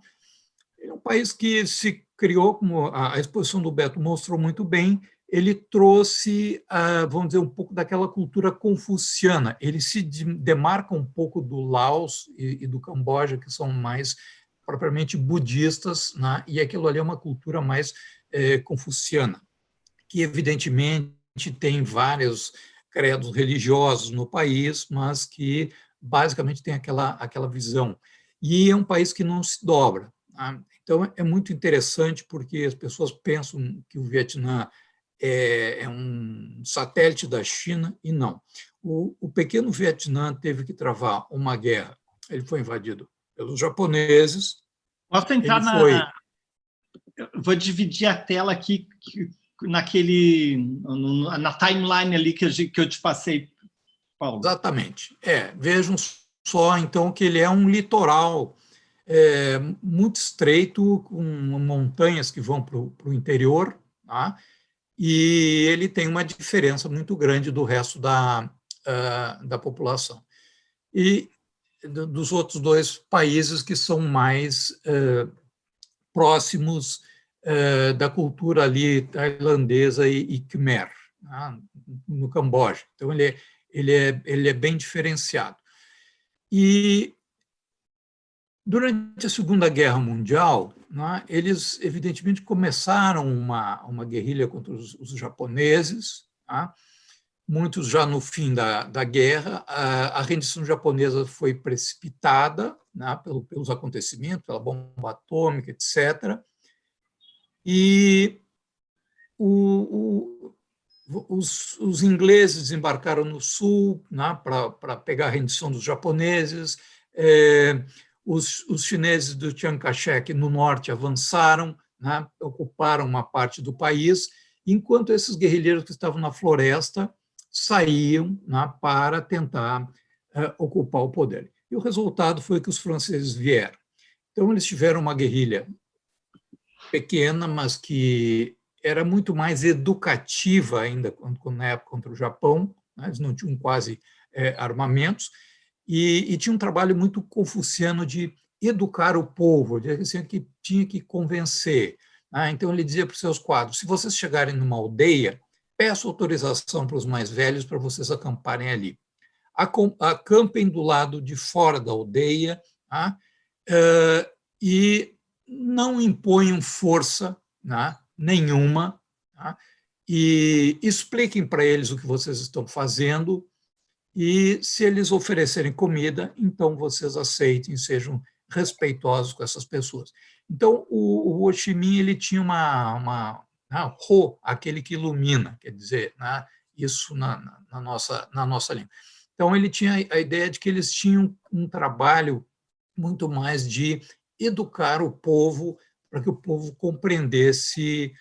Speaker 3: É um país que se criou, como a exposição do Beto mostrou muito bem, ele trouxe, vamos dizer, um pouco daquela cultura confuciana. Ele se demarca um pouco do Laos e do Camboja, que são mais propriamente budistas, né? E aquilo ali é uma cultura mais confuciana, que evidentemente tem vários credos religiosos no país, mas que basicamente tem aquela visão. E é um país que não se dobra. Tá? Então, é muito interessante porque as pessoas pensam que o Vietnã é um satélite da China, e não. O pequeno Vietnã teve que travar uma guerra. Ele foi invadido pelos japoneses.
Speaker 1: Posso entrar Vou dividir a tela aqui na timeline ali que eu te passei, Paulo.
Speaker 3: Exatamente. Vejam só, então, que ele é um litoral muito estreito, com montanhas que vão para o interior, tá? E ele tem uma diferença muito grande do resto da população. E dos outros dois países que são mais próximos da cultura ali tailandesa e Khmer, né, no Camboja. Então, ele é bem diferenciado. E durante a Segunda Guerra Mundial, né, eles, evidentemente, começaram uma guerrilha contra os japoneses, tá? Muitos já no fim da guerra. A rendição japonesa foi precipitada, né, pelos acontecimentos, pela bomba atômica, etc. E os ingleses desembarcaram no sul, né, para pegar a rendição dos japoneses, os chineses do Chiang Kai-shek no norte avançaram, né, ocuparam uma parte do país, enquanto esses guerrilheiros que estavam na floresta saíam, né, para tentar ocupar o poder. E o resultado foi que os franceses vieram. Então, eles tiveram uma guerrilha pequena, mas que era muito mais educativa ainda na época contra o Japão, né? Eles não tinham quase armamentos, e tinha um trabalho muito confuciano de educar o povo, assim, que tinha que convencer. Né? Então, ele dizia para os seus quadros, se vocês chegarem numa aldeia, peço autorização para os mais velhos para vocês acamparem ali. Acampem do lado de fora da aldeia, tá? E não imponham força, né, nenhuma, tá? E expliquem para eles o que vocês estão fazendo, e se eles oferecerem comida, então vocês aceitem, sejam respeitosos com essas pessoas. Então, o Ho Chi Minh ele tinha Ho, aquele que ilumina, quer dizer, né, isso na nossa língua. Então, ele tinha a ideia de que eles tinham um trabalho muito mais de educar o povo para que o povo compreendesse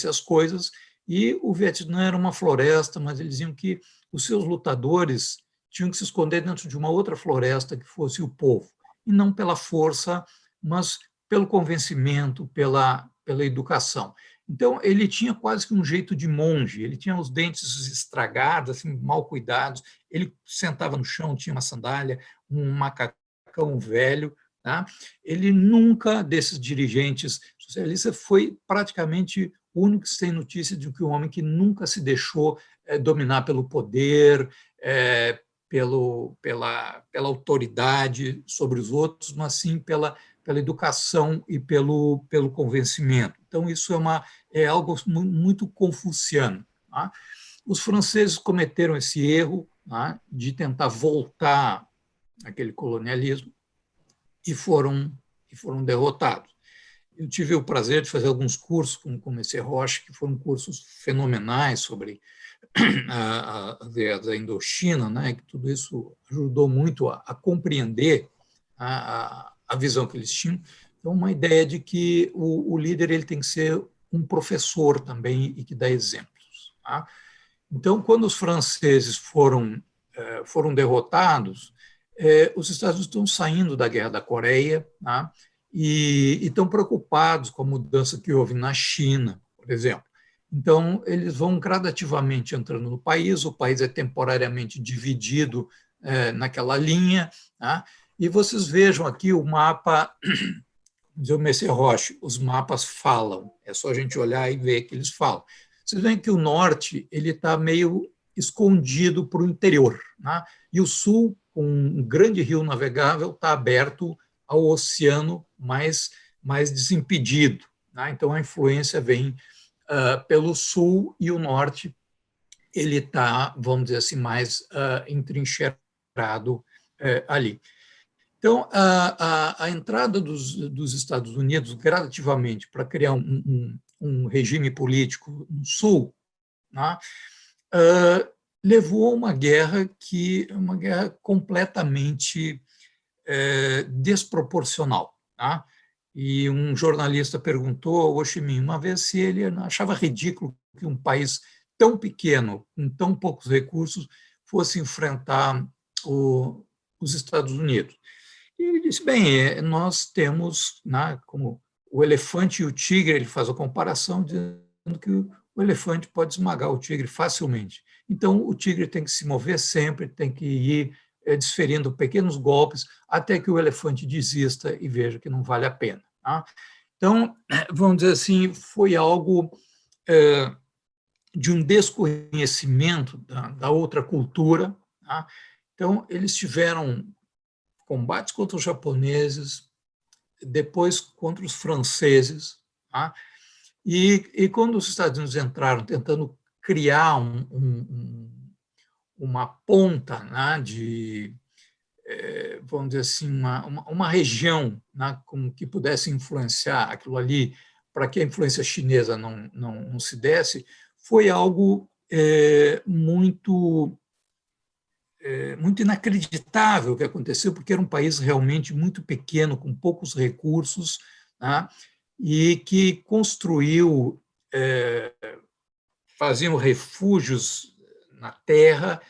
Speaker 3: as coisas. E o Vietnã era uma floresta, mas eles diziam que os seus lutadores tinham que se esconder dentro de uma outra floresta que fosse o povo, e não pela força, mas pelo convencimento, pela educação. Então, ele tinha quase que um jeito de monge, ele tinha os dentes estragados, assim, mal cuidados, ele sentava no chão, tinha uma sandália, um macacão velho. Tá? Ele nunca, desses dirigentes socialistas, foi praticamente o único que se tem notícia de que um homem que nunca se deixou dominar pelo poder, pela autoridade sobre os outros, mas sim pela educação e pelo convencimento. Então, isso é algo muito confuciano. Tá? Os franceses cometeram esse erro, tá, de tentar voltar àquele colonialismo e foram derrotados. Eu tive o prazer de fazer alguns cursos com o Messier Roche, que foram cursos fenomenais sobre a Indochina, né, que tudo isso ajudou muito a compreender a visão que eles tinham. Então, uma ideia de que o líder ele tem que ser um professor também e que dá exemplos. Tá? Então, quando os franceses foram derrotados, os Estados Unidos estão saindo da Guerra da Coreia, tá? E estão preocupados com a mudança que houve na China, por exemplo. Então, eles vão gradativamente entrando no país, o país é temporariamente dividido naquela linha, tá? E vocês vejam aqui o mapa, diz o Messier Roche, os mapas falam, é só a gente olhar e ver que eles falam. Vocês veem que o norte está meio escondido para o interior, né? E o sul, com um grande rio navegável, está aberto ao oceano mais desimpedido. Né? Então, a influência vem pelo sul, e o norte ele está, vamos dizer assim, mais entrincheirado ali. Então, a entrada dos Estados Unidos gradativamente para criar um regime político no sul, né, levou a uma guerra completamente desproporcional. Tá? E um jornalista perguntou ao Ho Chi Minh uma vez se ele achava ridículo que um país tão pequeno, com tão poucos recursos, fosse enfrentar os Estados Unidos. E ele disse, bem, nós temos, né, como o elefante e o tigre, ele faz a comparação, dizendo que o elefante pode esmagar o tigre facilmente. Então, o tigre tem que se mover sempre, tem que ir desferindo pequenos golpes até que o elefante desista e veja que não vale a pena. Tá? Então, vamos dizer assim, foi algo de um desconhecimento da outra cultura. Tá? Então, eles tiveram combates contra os japoneses, depois contra os franceses. Tá? E quando os Estados Unidos entraram tentando criar uma ponta, né, de, vamos dizer assim, uma região, né, que pudesse influenciar aquilo ali para que a influência chinesa não se desse, foi algo muito inacreditável que aconteceu, porque era um país realmente muito pequeno, com poucos recursos, né, e que construiu, faziam refúgios na terra.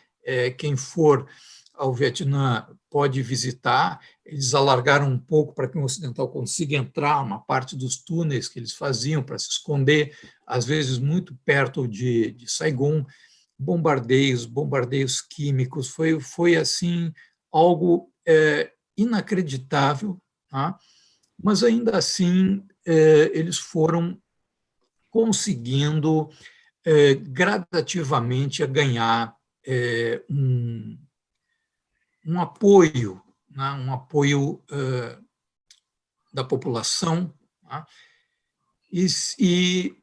Speaker 3: Quem for ao Vietnã pode visitar. Eles alargaram um pouco para que um ocidental consiga entrar, uma parte dos túneis que eles faziam para se esconder, às vezes muito perto de Saigon. Bombardeios químicos, foi assim algo inacreditável, tá? Mas ainda assim eles foram conseguindo gradativamente a ganhar um apoio, né? Um apoio da população, tá? E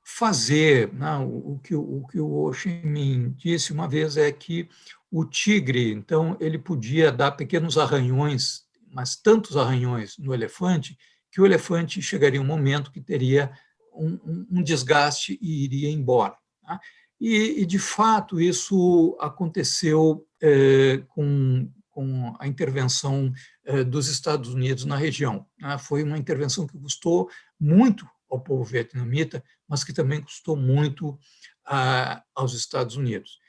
Speaker 3: fazer, né? O que o Ho Chi Minh disse uma vez é que o tigre, então, ele podia dar pequenos arranhões, mas tantos arranhões no elefante, que o elefante chegaria um momento que teria um desgaste e iria embora, tá? De fato, isso aconteceu com a intervenção dos Estados Unidos na região, né? Foi uma intervenção que custou muito ao povo vietnamita, mas que também custou muito aos Estados Unidos.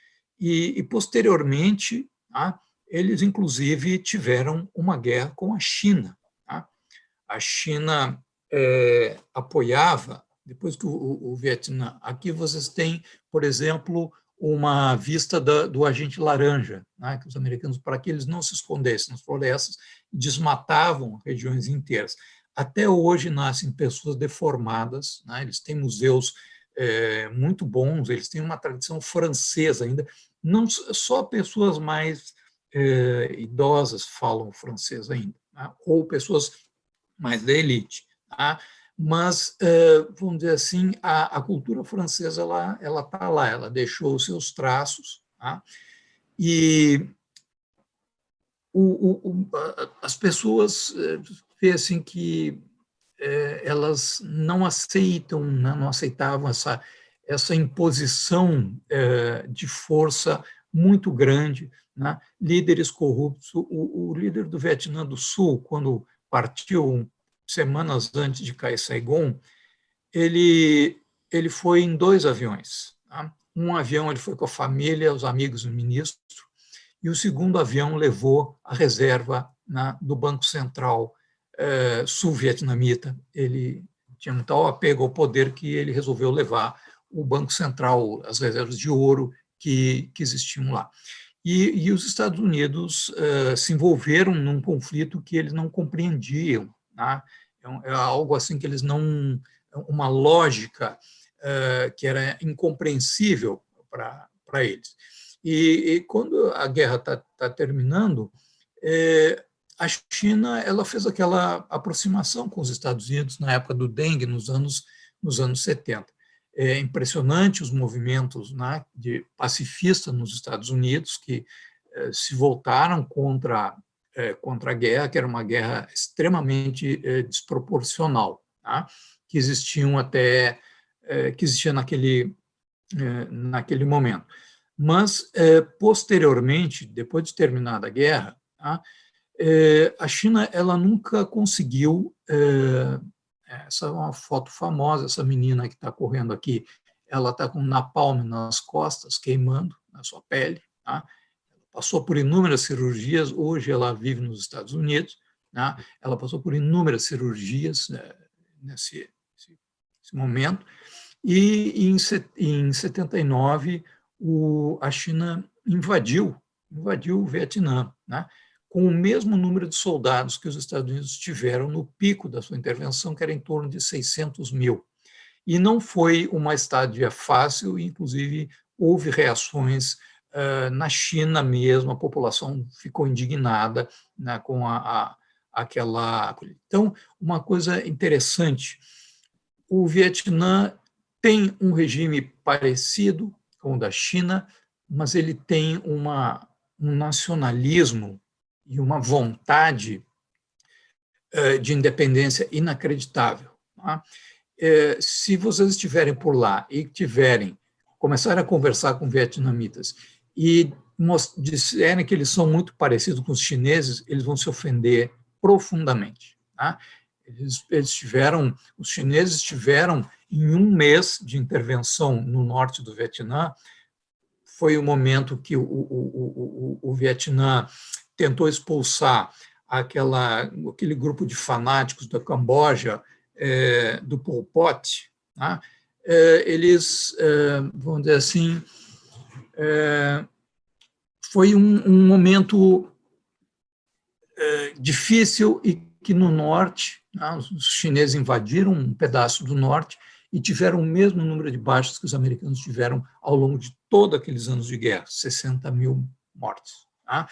Speaker 3: E posteriormente, tá, eles, inclusive, tiveram uma guerra com a China. Tá? A China apoiava, depois que o Vietnã... Aqui vocês têm, por exemplo, uma vista do agente laranja, né, que os americanos, para que eles não se escondessem nas florestas, desmatavam regiões inteiras. Até hoje nascem pessoas deformadas, né, eles têm museus muito bons, eles têm uma tradição francesa ainda, não só pessoas mais idosas falam francês ainda, né, ou pessoas mais da elite, tá? Mas, vamos dizer assim, a cultura francesa ela está lá, ela deixou os seus traços, tá? E as pessoas veem assim que elas não aceitam, né, não aceitavam essa imposição de força muito grande, né? Líderes corruptos. O líder do Vietnã do Sul, quando partiu semanas antes de cair Saigon, ele foi em 2 aviões. Tá? Um avião ele foi com a família, os amigos do ministro, e o segundo avião levou a reserva do Banco Central sul-vietnamita. Ele tinha um tal apego ao poder que ele resolveu levar o Banco Central, as reservas de ouro que existiam lá. E os Estados Unidos se envolveram num conflito que eles não compreendiam. Tá? É algo assim que eles não... Uma lógica que era incompreensível para eles. E quando a guerra está terminando, a China ela fez aquela aproximação com os Estados Unidos na época do Deng, nos anos 70. É impressionante os movimentos, né, de pacifistas nos Estados Unidos que se voltaram contra a guerra, que era uma guerra extremamente desproporcional, tá? Que existia naquele momento. Mas, posteriormente, depois de terminada a guerra, tá, a China ela nunca conseguiu... essa é uma foto famosa, essa menina que está correndo aqui, ela está com napalm nas costas, queimando na sua pele. Tá? Passou por inúmeras cirurgias, hoje ela vive nos Estados Unidos. Tá? Ela passou por inúmeras cirurgias nesse momento. E em 79, a China invadiu o Vietnã, né? Com o mesmo número de soldados que os Estados Unidos tiveram no pico da sua intervenção, que era em torno de 600 mil. E não foi uma estadia fácil, inclusive houve reações na China mesmo, a população ficou indignada, né, com aquela... Então, uma coisa interessante, o Vietnã tem um regime parecido com o da China, mas ele tem um nacionalismo e uma vontade de independência inacreditável. Tá? se vocês estiverem por lá e começarem a conversar com vietnamitas e disserem que eles são muito parecidos com os chineses, eles vão se ofender profundamente. Tá? Os chineses tiveram, em um mês de intervenção no norte do Vietnã, foi o momento que o Vietnã tentou expulsar aquele grupo de fanáticos da Camboja, do Pol Pot. Tá? Eles, vamos dizer assim, foi um momento difícil e que no norte, os chineses invadiram um pedaço do norte e tiveram o mesmo número de baixas que os americanos tiveram ao longo de todos aqueles anos de guerra, 60 mil mortes. Tá?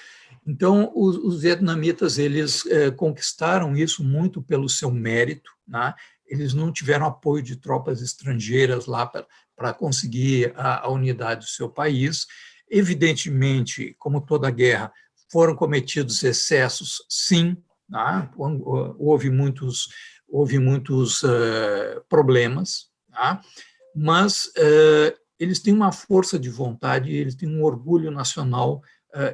Speaker 3: Então, os vietnamitas eles conquistaram isso muito pelo seu mérito. Tá? Eles não tiveram apoio de tropas estrangeiras lá para conseguir a unidade do seu país. Evidentemente, como toda guerra, foram cometidos excessos, sim. Tá? Houve muitos problemas, tá? Mas eles têm uma força de vontade, eles têm um orgulho nacional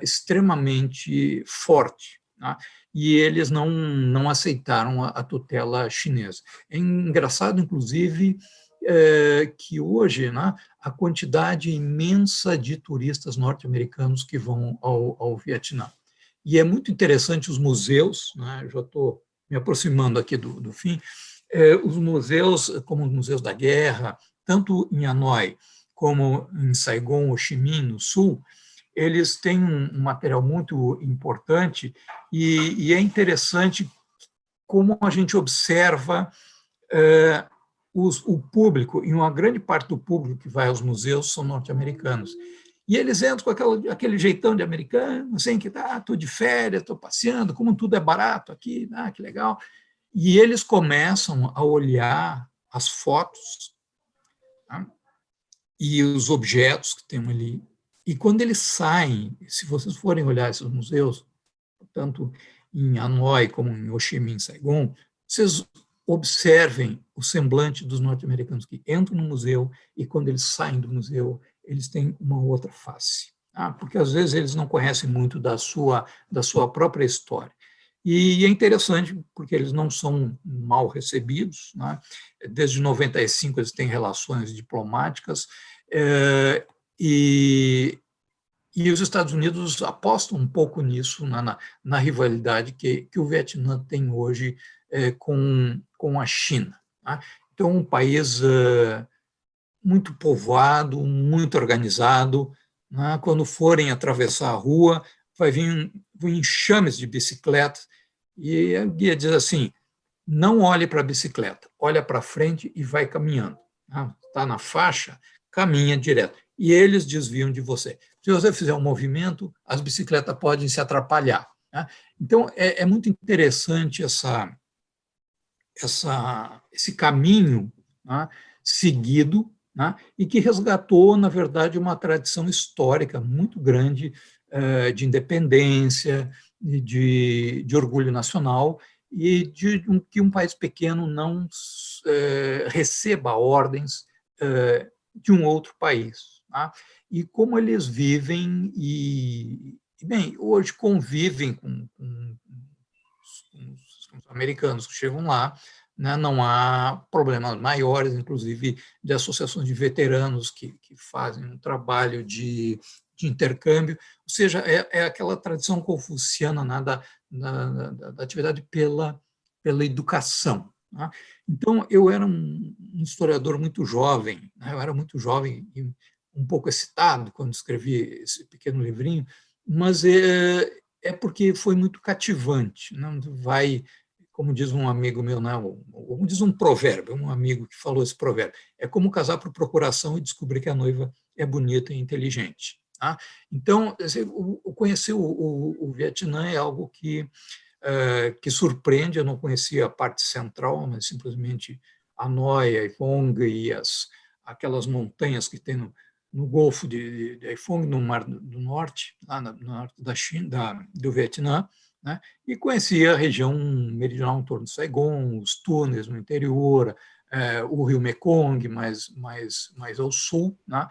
Speaker 3: extremamente forte, tá? E eles não aceitaram a tutela chinesa. É engraçado, inclusive, que hoje, né, a quantidade imensa de turistas norte-americanos que vão ao Vietnã. E é muito interessante os museus, né, já estou me aproximando aqui do fim, os museus, como os museus da guerra, tanto em Hanoi como em Saigon, Ho Chi Minh, no sul, eles têm um material muito importante e é interessante como a gente observa o público, e uma grande parte do público que vai aos museus são norte-americanos. E eles entram com aquele jeitão de americano, assim, que estou de férias, estou passeando, como tudo é barato aqui, que legal. E eles começam a olhar as fotos, tá? E os objetos que tem ali. E quando eles saem, se vocês forem olhar esses museus, tanto em Hanoi como em Ho Chi Minh, Saigon, vocês observem o semblante dos norte-americanos que entram no museu e quando eles saem do museu, eles têm uma outra face. Porque às vezes eles não conhecem muito da sua própria história. E é interessante porque eles não são mal recebidos, né? Desde 95 eles têm relações diplomáticas e os Estados Unidos apostam um pouco nisso, na rivalidade que o Vietnã tem hoje com a China. Tá? Então, um país muito povoado, muito organizado. Né? Quando forem atravessar a rua, vai vir enxames de bicicletas, e a guia diz assim, não olhe para a bicicleta, olha para frente e vai caminhando. Está na faixa, caminha direto. E eles desviam de você. Se você fizer um movimento, as bicicletas podem se atrapalhar. Né? Então, é muito interessante esse caminho, né, seguido, né, e que resgatou, na verdade, uma tradição histórica muito grande de independência, de orgulho nacional e de que um país pequeno não receba ordens de um outro país. Tá? E como eles vivem bem, hoje convivem com os americanos que chegam lá, né, não há problemas maiores, inclusive de associações de veteranos que fazem um trabalho de intercâmbio, ou seja, é aquela tradição confuciana, né, da atividade pela educação. Né? Então, eu era um historiador muito jovem, né, eu era muito jovem e um pouco excitado quando escrevi esse pequeno livrinho, mas é porque foi muito cativante. Não vai, como diz um amigo meu, não, como diz um provérbio, um amigo que falou esse provérbio, é como casar por procuração e descobrir que a noiva é bonita e inteligente. Tá? Então, conhecer o Vietnã é algo que surpreende. Eu não conhecia a parte central, mas simplesmente Hanoi, Haiphong e aquelas montanhas que tem no Golfo de Haiphong, no Mar do Norte, lá no norte da China, do Vietnã, né? E conhecia a região meridional em torno de Saigon, os túneis no interior, o rio Mekong, mais ao sul, né?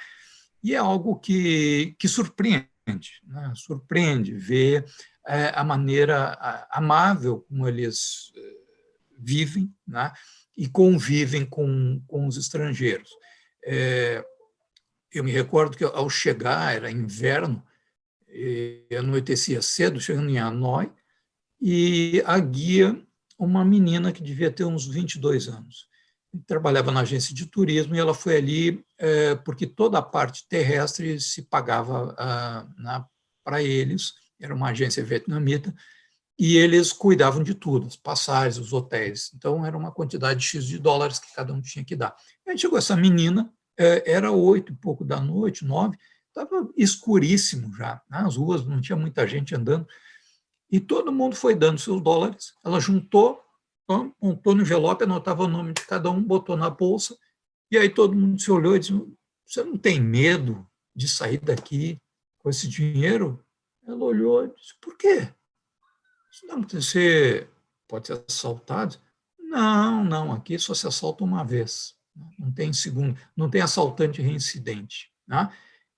Speaker 3: E é algo que surpreende, né? Surpreende ver a maneira amável como eles vivem, né? E convivem com os estrangeiros. Eu me recordo que, ao chegar, era inverno, e anoitecia cedo, chegando em Hanoi, e a guia, uma menina que devia ter uns 22 anos, trabalhava na agência de turismo, e ela foi ali porque toda a parte terrestre se pagava para eles, era uma agência vietnamita, e eles cuidavam de tudo, as passagens, os hotéis. Então, era uma quantidade X de dólares que cada um tinha que dar. Aí chegou essa menina, era 8 e pouco da noite, 9, estava escuríssimo já, né? As ruas não tinha muita gente andando, e todo mundo foi dando seus dólares. Ela juntou, montou no envelope, anotava o nome de cada um, botou na bolsa, e aí todo mundo se olhou e disse: você não tem medo de sair daqui com esse dinheiro? Ela olhou e disse: por quê? Isso não pode ser assaltado? Não, aqui só se assalta uma vez, não tem segundo, não tem assaltante reincidente, né?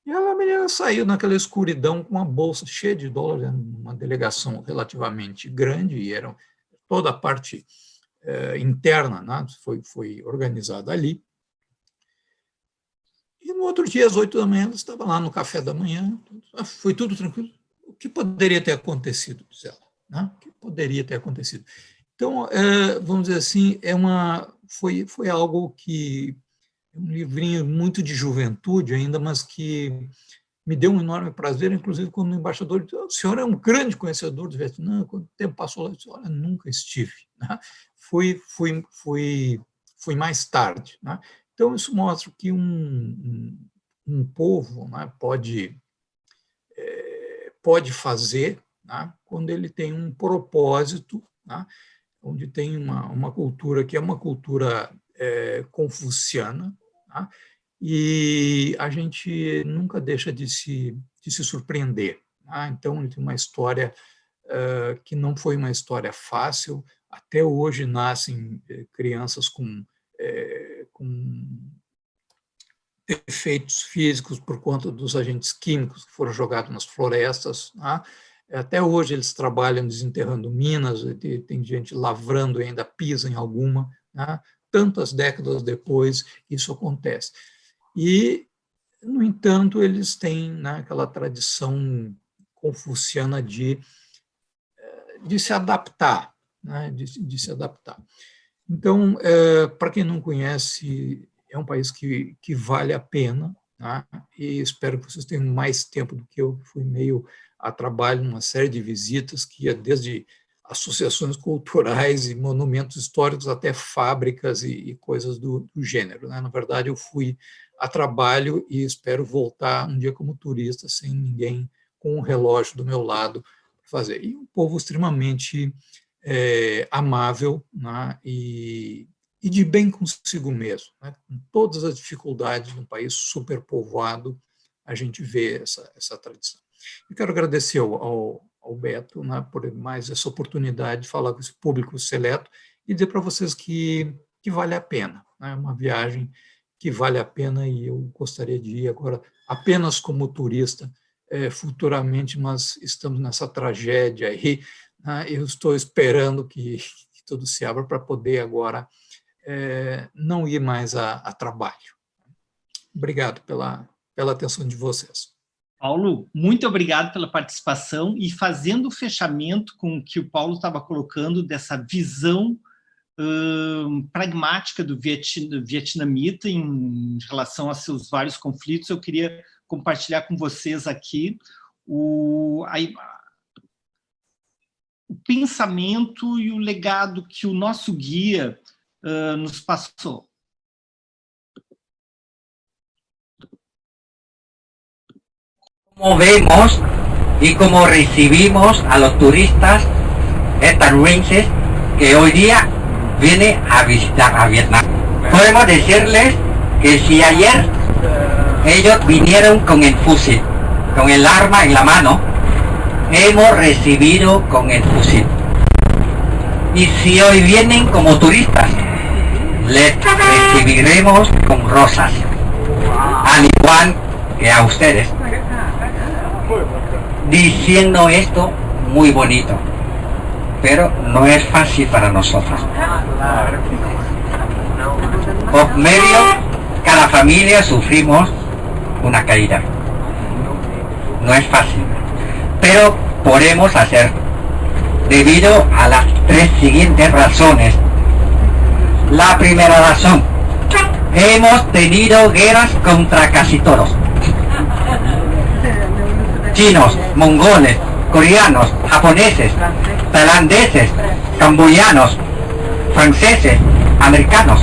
Speaker 3: E a menina saiu naquela escuridão com uma bolsa cheia de dólares, uma delegação relativamente grande, e era toda a parte interna, né, foi organizada ali. E no outro dia, às 8 da manhã, ela estava lá no café da manhã, foi tudo tranquilo. O que poderia ter acontecido, diz ela, né? O que poderia ter acontecido? Então, vamos dizer assim, foi algo que um livrinho muito de juventude ainda, mas que me deu um enorme prazer, inclusive quando o embaixador disse: o senhor é um grande conhecedor do Vietnã, quanto tempo passou lá? Eu disse: olha, nunca estive, né? Fui mais tarde, né? Então, isso mostra que um povo, né, pode fazer, né, quando ele tem um propósito, né, onde tem uma cultura que é uma cultura confuciana, tá? E a gente nunca deixa de se surpreender, tá? Então, ele tem uma história que não foi uma história fácil. Até hoje nascem crianças com defeitos físicos por conta dos agentes químicos que foram jogados nas florestas, tá? Até hoje eles trabalham desenterrando minas, tem gente lavrando e ainda pisa em alguma, tá? Tantas décadas depois, isso acontece. E, no entanto, eles têm, né, aquela tradição confuciana de se adaptar, né, de se adaptar. Então, para quem não conhece, é um país que vale a pena, tá? E espero que vocês tenham mais tempo do que eu, que fui meio a trabalho, uma série de visitas que ia desde associações culturais e monumentos históricos até fábricas e coisas do gênero, né? Na verdade, eu fui a trabalho e espero voltar um dia como turista, sem ninguém com um relógio do meu lado para fazer. E um povo extremamente amável, né? E de bem consigo mesmo, né? Com todas as dificuldades de um país superpovoado, a gente vê essa tradição. Eu quero agradecer ao Beto, né, por mais essa oportunidade de falar com esse público seleto e dizer para vocês que vale a pena, né, uma viagem que vale a pena, e eu gostaria de ir agora apenas como turista futuramente, mas estamos nessa tragédia aí, né, eu estou esperando que tudo se abra para poder agora não ir mais a trabalho. Obrigado pela atenção de vocês.
Speaker 1: Paulo, muito obrigado pela participação, e fazendo o fechamento com o que o Paulo estava colocando dessa visão pragmática do vietnamita em relação a seus vários conflitos, eu queria compartilhar com vocês aqui o pensamento e o legado que o nosso guia nos passou.
Speaker 4: Como vemos y como recibimos a los turistas estadounidenses que hoy día vienen a visitar a Vietnam. Podemos decirles que si ayer ellos vinieron con el fusil, con el arma en la mano, hemos recibido con el fusil. Y si hoy vienen como turistas, les recibiremos con rosas, al igual que a ustedes. Diciendo esto muy bonito, pero no es fácil para nosotros. Por medio, cada familia sufrimos una caída. No es fácil, pero podemos hacer, debido a las tres siguientes razones. La primera razón: hemos tenido guerras contra casi todos. Chinos, mongoles, coreanos, japoneses, tailandeses, camboyanos, franceses, americanos.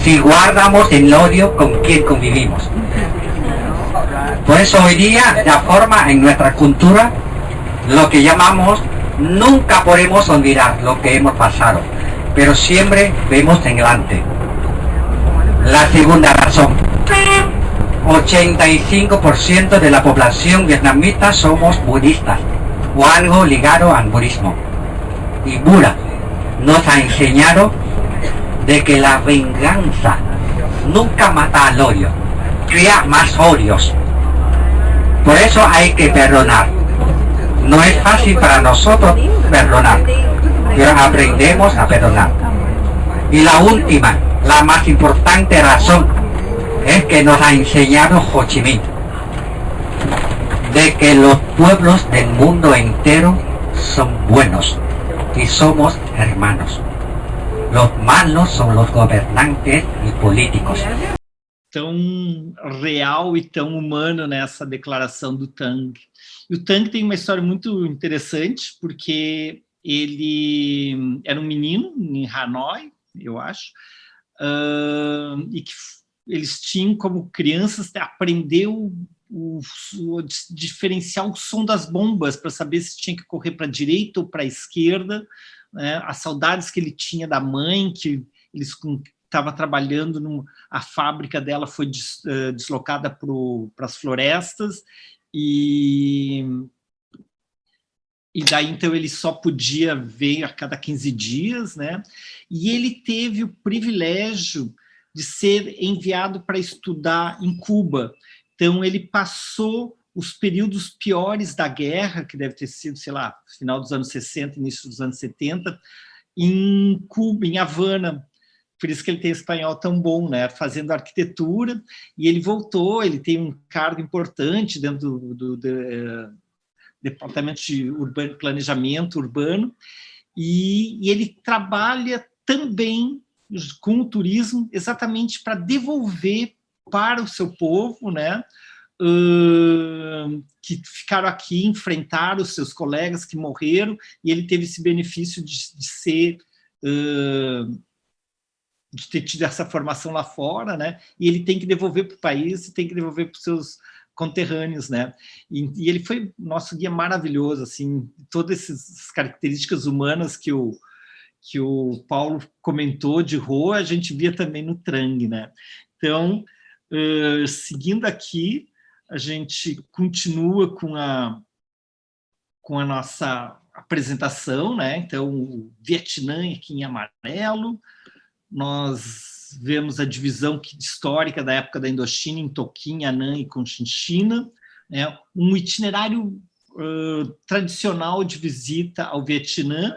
Speaker 4: Si guardamos el odio con quien convivimos. Por eso hoy día la forma en nuestra cultura, lo que llamamos, nunca podemos olvidar lo que hemos pasado, pero siempre vemos en delante. La segunda razón: 85% de la población vietnamita somos budistas o algo ligado al budismo. Y Buda nos ha enseñado de que la venganza nunca mata al odio, crea más odios. Por eso hay que perdonar. No es fácil para nosotros perdonar, pero aprendemos a perdonar. Y la última, la más importante razón, es que nos ha enseñado Ho Chi Minh, de que los pueblos del mundo entero son buenos y somos hermanos. Los malos son los gobernantes y políticos.
Speaker 1: Tão real e tão humano nessa declaração do Tang. E o Tang tem uma história muito interessante, porque ele era um menino em Hanoi, eu acho, e que eles tinham, como crianças, aprendeu diferenciar o som das bombas para saber se tinha que correr para a direita ou para a esquerda, né? As saudades que ele tinha da mãe, que eles estava trabalhando, a fábrica dela foi deslocada para as florestas, e daí então ele só podia ver a cada 15 dias, né? E ele teve o privilégio de ser enviado para estudar em Cuba. Então ele passou os períodos piores da guerra, que deve ter sido, sei lá, final dos anos 60, início dos anos 70, em Cuba, em Havana. Por isso que ele tem espanhol tão bom, né? Fazendo arquitetura, e ele voltou, ele tem um cargo importante dentro do Departamento de Planejamento Urbano, e ele trabalha também com o turismo exatamente para devolver para o seu povo, né? Que ficaram aqui, enfrentaram os seus colegas que morreram, e ele teve esse benefício de ter tido essa formação lá fora, né? E ele tem que devolver para o país, e tem que devolver para os seus conterrâneos, né? E ele foi nosso guia maravilhoso, assim, todas essas características humanas que o Paulo comentou de Ho, a gente via também no Trang, né? Então, seguindo aqui, a gente continua com a nossa apresentação, né? Então, o Vietnã aqui em amarelo. Nós vemos a divisão histórica da época da Indochina em Tonkin, Annan e Cochinchina, né? Um itinerário tradicional de visita ao Vietnã.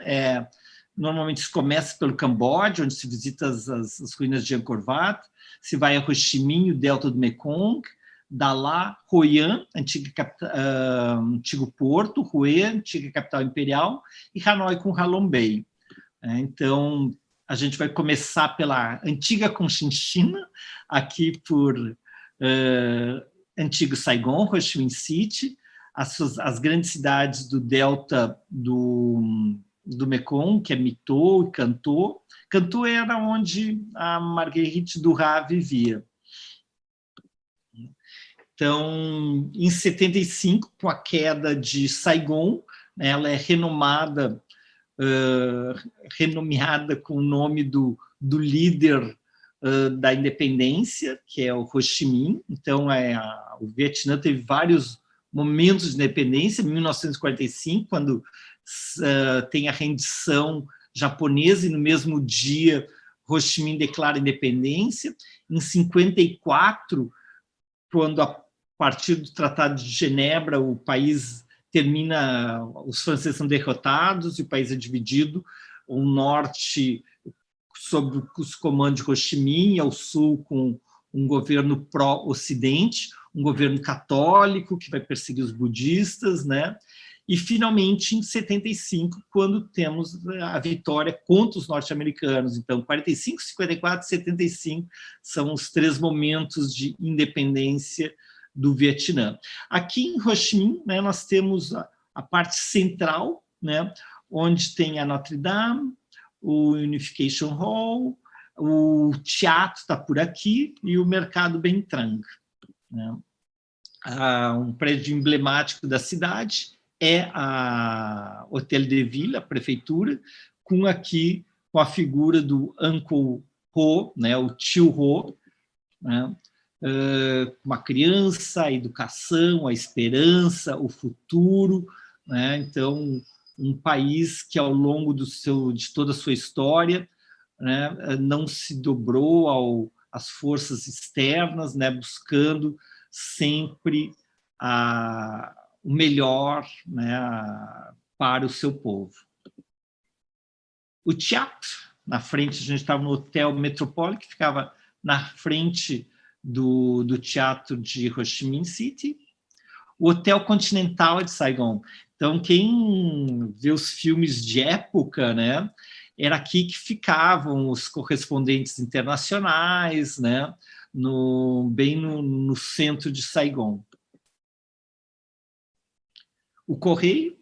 Speaker 1: Normalmente se começa pelo Camboja, onde se visita as ruínas de Angkor Wat, se vai a Ho Chi Minh, o delta do Mekong, da lá, Hoi An, antigo porto, Hue, antiga capital imperial, e Hanoi com Halong Bay. Então, a gente vai começar pela antiga Cochinchina, aqui por antigo Saigon, Ho Chi Minh City, as grandes cidades do delta do Mekong, que é My Tho e Can Tho. Can Tho era onde a Marguerite Duras vivia. Então, em 75, com a queda de Saigon, né, ela é renomeada com o nome do líder da independência, que é o Ho Chi Minh. Então, o Vietnã teve vários momentos de independência. Em 1945, quando tem a rendição japonesa, e no mesmo dia Ho Chi Minh declara independência. Em 54, quando a partir do Tratado de Genebra o país termina, os franceses são derrotados e o país é dividido, o norte sob os comandos de Ho Chi Minh, ao sul com um governo pró-ocidente, um governo católico que vai perseguir os budistas, né? E, finalmente, em 75, quando temos a vitória contra os norte-americanos. Então, 45, 54 e 75 são os 3 momentos de independência do Vietnã. Aqui em Ho Chi Minh, né, nós temos a parte central, né, onde tem a Notre Dame, o Unification Hall, o teatro está por aqui e o mercado Bem Trang, né? Um prédio emblemático da cidade é a Hotel de Ville, a prefeitura, com a figura do Uncle Ho, né, o tio Ho, né, uma criança, a educação, a esperança, o futuro, né? Então, um país que, ao longo de toda a sua história, né, não se dobrou às forças externas, né, buscando sempre o melhor, né, para o seu povo. O teatro, na frente, a gente estava no Hotel Metropole, que ficava na frente do Teatro de Ho Chi Minh City. O Hotel Continental de Saigon. Então, quem vê os filmes de época, né, era aqui que ficavam os correspondentes internacionais, né, bem no centro de Saigon. O Correio,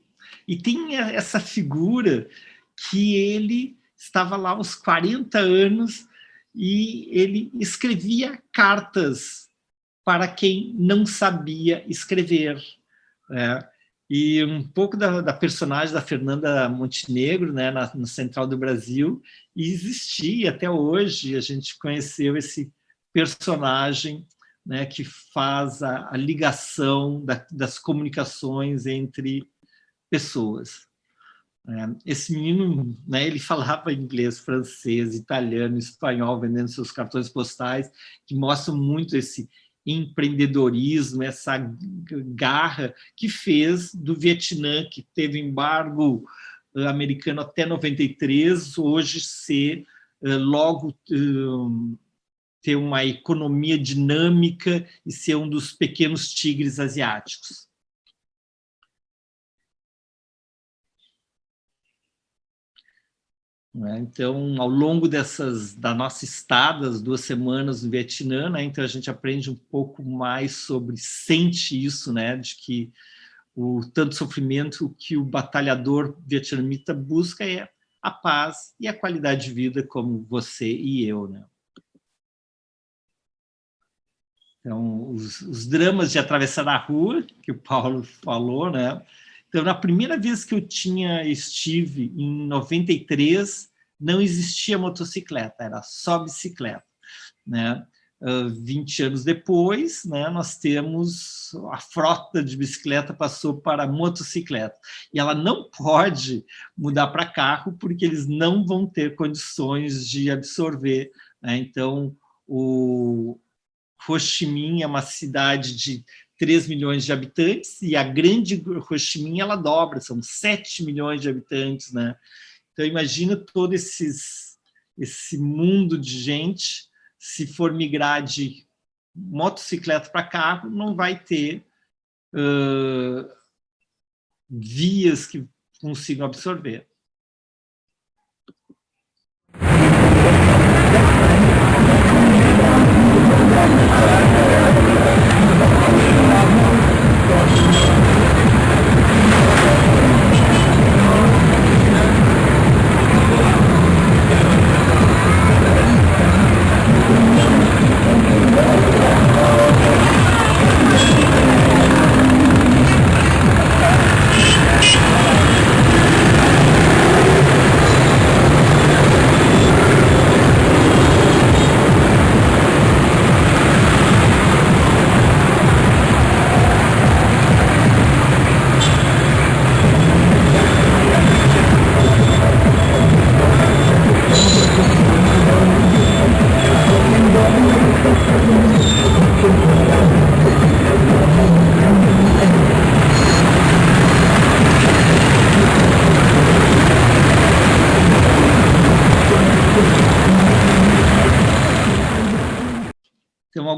Speaker 1: e tem essa figura que ele estava lá aos 40 anos e ele escrevia cartas para quem não sabia escrever, né? E um pouco da personagem da Fernanda Montenegro, né, na Central do Brasil, e existia até hoje, a gente conheceu esse personagem, né, que faz a ligação das comunicações entre pessoas. Esse menino, né, ele falava inglês, francês, italiano, espanhol, vendendo seus cartões postais, que mostram muito esse empreendedorismo, essa garra que fez do Vietnã, que teve embargo americano até 93, hoje logo ter uma economia dinâmica e ser um dos pequenos tigres asiáticos. Então, ao longo da nossa estada, as 2 semanas no Vietnã, né, então a gente aprende um pouco mais sente isso, né, de que o tanto sofrimento que o batalhador vietnamita busca é a paz e a qualidade de vida, como você e eu, né? Então, os dramas de atravessar a rua, que o Paulo falou, né? Então, na primeira vez que eu estive em 93, não existia motocicleta, era só bicicleta, né? 20 anos depois, né, nós temos a frota de bicicleta passou para motocicleta. E ela não pode mudar para carro, porque eles não vão ter condições de absorver, né? Então, o Ho Chi Minh é uma cidade de 3 milhões de habitantes, e a grande Ho Chi Minh ela dobra, são 7 milhões de habitantes, né? Então, imagina todo esse mundo de gente, se for migrar de motocicleta para carro, não vai ter vias que consigam absorver.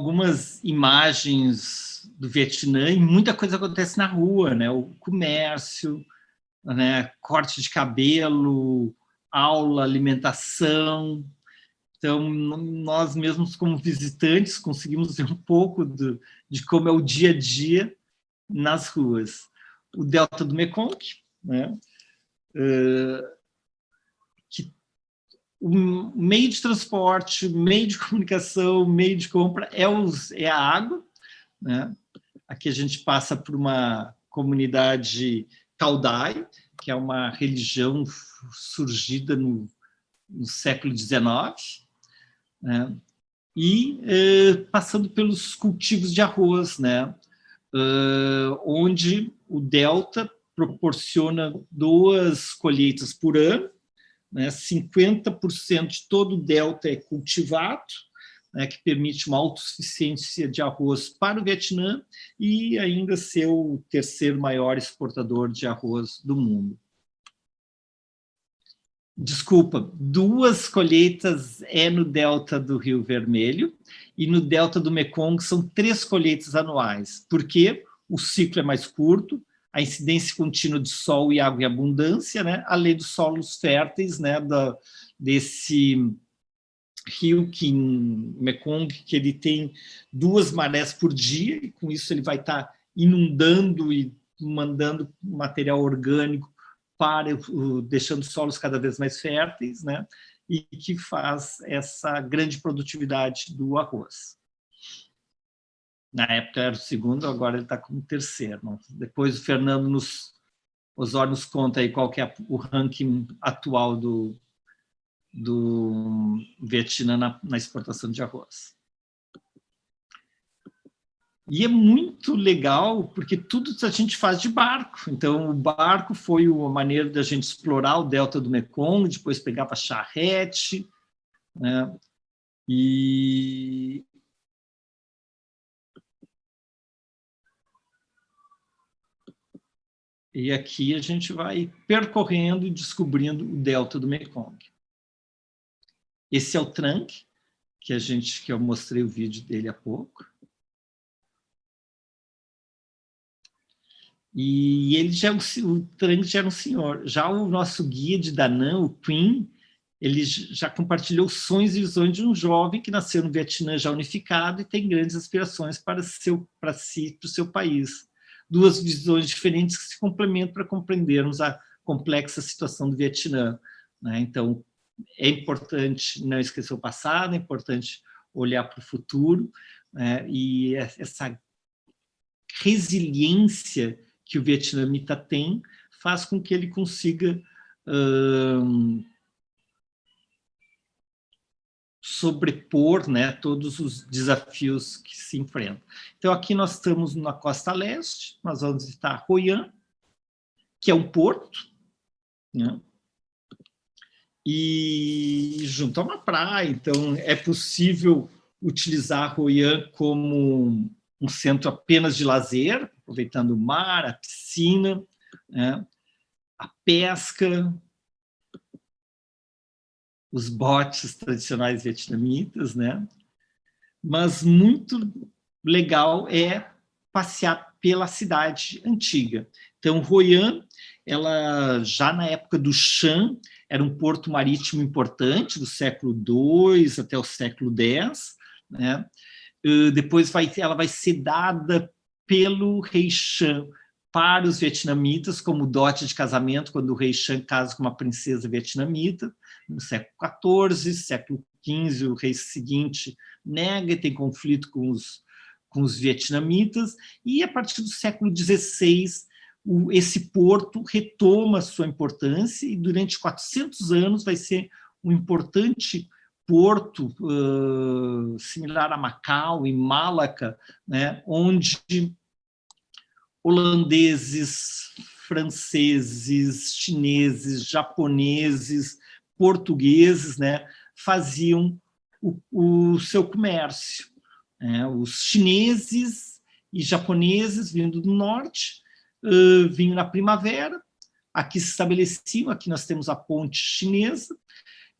Speaker 1: algumas imagens do Vietnã e muita coisa acontece na rua, né? O comércio, né? Corte de cabelo, aula, alimentação. Então, nós mesmos, como visitantes, conseguimos ver um pouco de como é o dia a dia nas ruas. O Delta do Mekong, né? Que o meio de transporte, meio de comunicação, meio de compra é a água, né? Aqui a gente passa por uma comunidade Caudai, que é uma religião surgida no século XIX, né? E passando pelos cultivos de arroz, né? Onde o Delta proporciona 2 colheitas por ano, né? 50% de todo o Delta é cultivado, né? Que permite uma autossuficiência de arroz para o Vietnã e ainda ser o 3º maior exportador de arroz do mundo. Desculpa, 2 colheitas é no Delta do Rio Vermelho e no Delta do Mekong são 3 colheitas anuais, porque o ciclo é mais curto, a incidência contínua de sol e água em abundância, né? Além dos solos férteis, né? Desse rio Mekong, que ele tem 2 marés por dia, e com isso ele vai estar inundando e mandando material orgânico deixando solos cada vez mais férteis, né? E que faz essa grande produtividade do arroz. Na época era o 2º, agora ele está como 3º. Depois o Fernando Osório nos conta aí qual que é o ranking atual do Vietnã na exportação de arroz. E é muito legal, porque tudo a gente faz de barco. Então, o barco foi uma maneira da gente explorar o Delta do Mekong, depois pegava charrete, né? E aqui a gente vai percorrendo e descobrindo o Delta do Mekong. Esse é o Trang, que eu mostrei o vídeo dele há pouco. E ele o Trang já era um senhor. Já o nosso guia de Da Nang, o Queen, ele já compartilhou sonhos e visões de um jovem que nasceu no Vietnã já unificado e tem grandes aspirações para si e para o seu país. 2 visões diferentes que se complementam para compreendermos a complexa situação do Vietnã, né? Então, é importante não esquecer o passado, é importante olhar para o futuro, né? E essa resiliência que o vietnamita tem faz com que ele consiga sobrepor, né, todos os desafios que se enfrentam. Então, aqui nós estamos na costa leste, nós vamos visitar Hoi An, que é um porto, né, e junto a uma praia. Então, é possível utilizar Hoi An como um centro apenas de lazer, aproveitando o mar, a piscina, né, a pesca, os botes tradicionais vietnamitas, né? Mas muito legal é passear pela cidade antiga. Então, Hoi An, ela já na época do Shang, era um porto marítimo importante, do século II até o século X, né? Depois ela vai ser dada pelo rei Shang para os vietnamitas como dote de casamento, quando o rei Shang casa com uma princesa vietnamita, no século XIV, século XV, o rei seguinte nega e tem conflito com os vietnamitas, e a partir do século XVI, esse porto retoma sua importância e durante 400 anos vai ser um importante porto similar a Macau, em Malaca, né, onde holandeses, franceses, chineses, japoneses, portugueses, né, faziam o seu comércio. Os chineses e japoneses vindo do norte vinham na primavera, aqui se estabeleciam, aqui nós temos a ponte chinesa,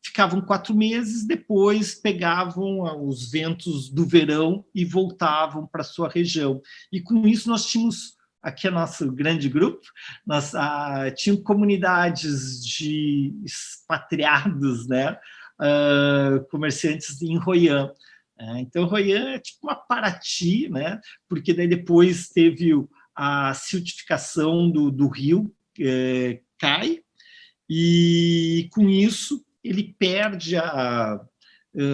Speaker 1: ficavam 4 meses, depois pegavam os ventos do verão e voltavam para a sua região. E com isso nós tínhamos, aqui é nosso grande grupo, nós tínhamos comunidades de expatriados, né, comerciantes em Hoi An. Então, Hoi An é tipo uma Paraty, né, porque daí depois teve a siltificação do rio Cai, e com isso ele perde a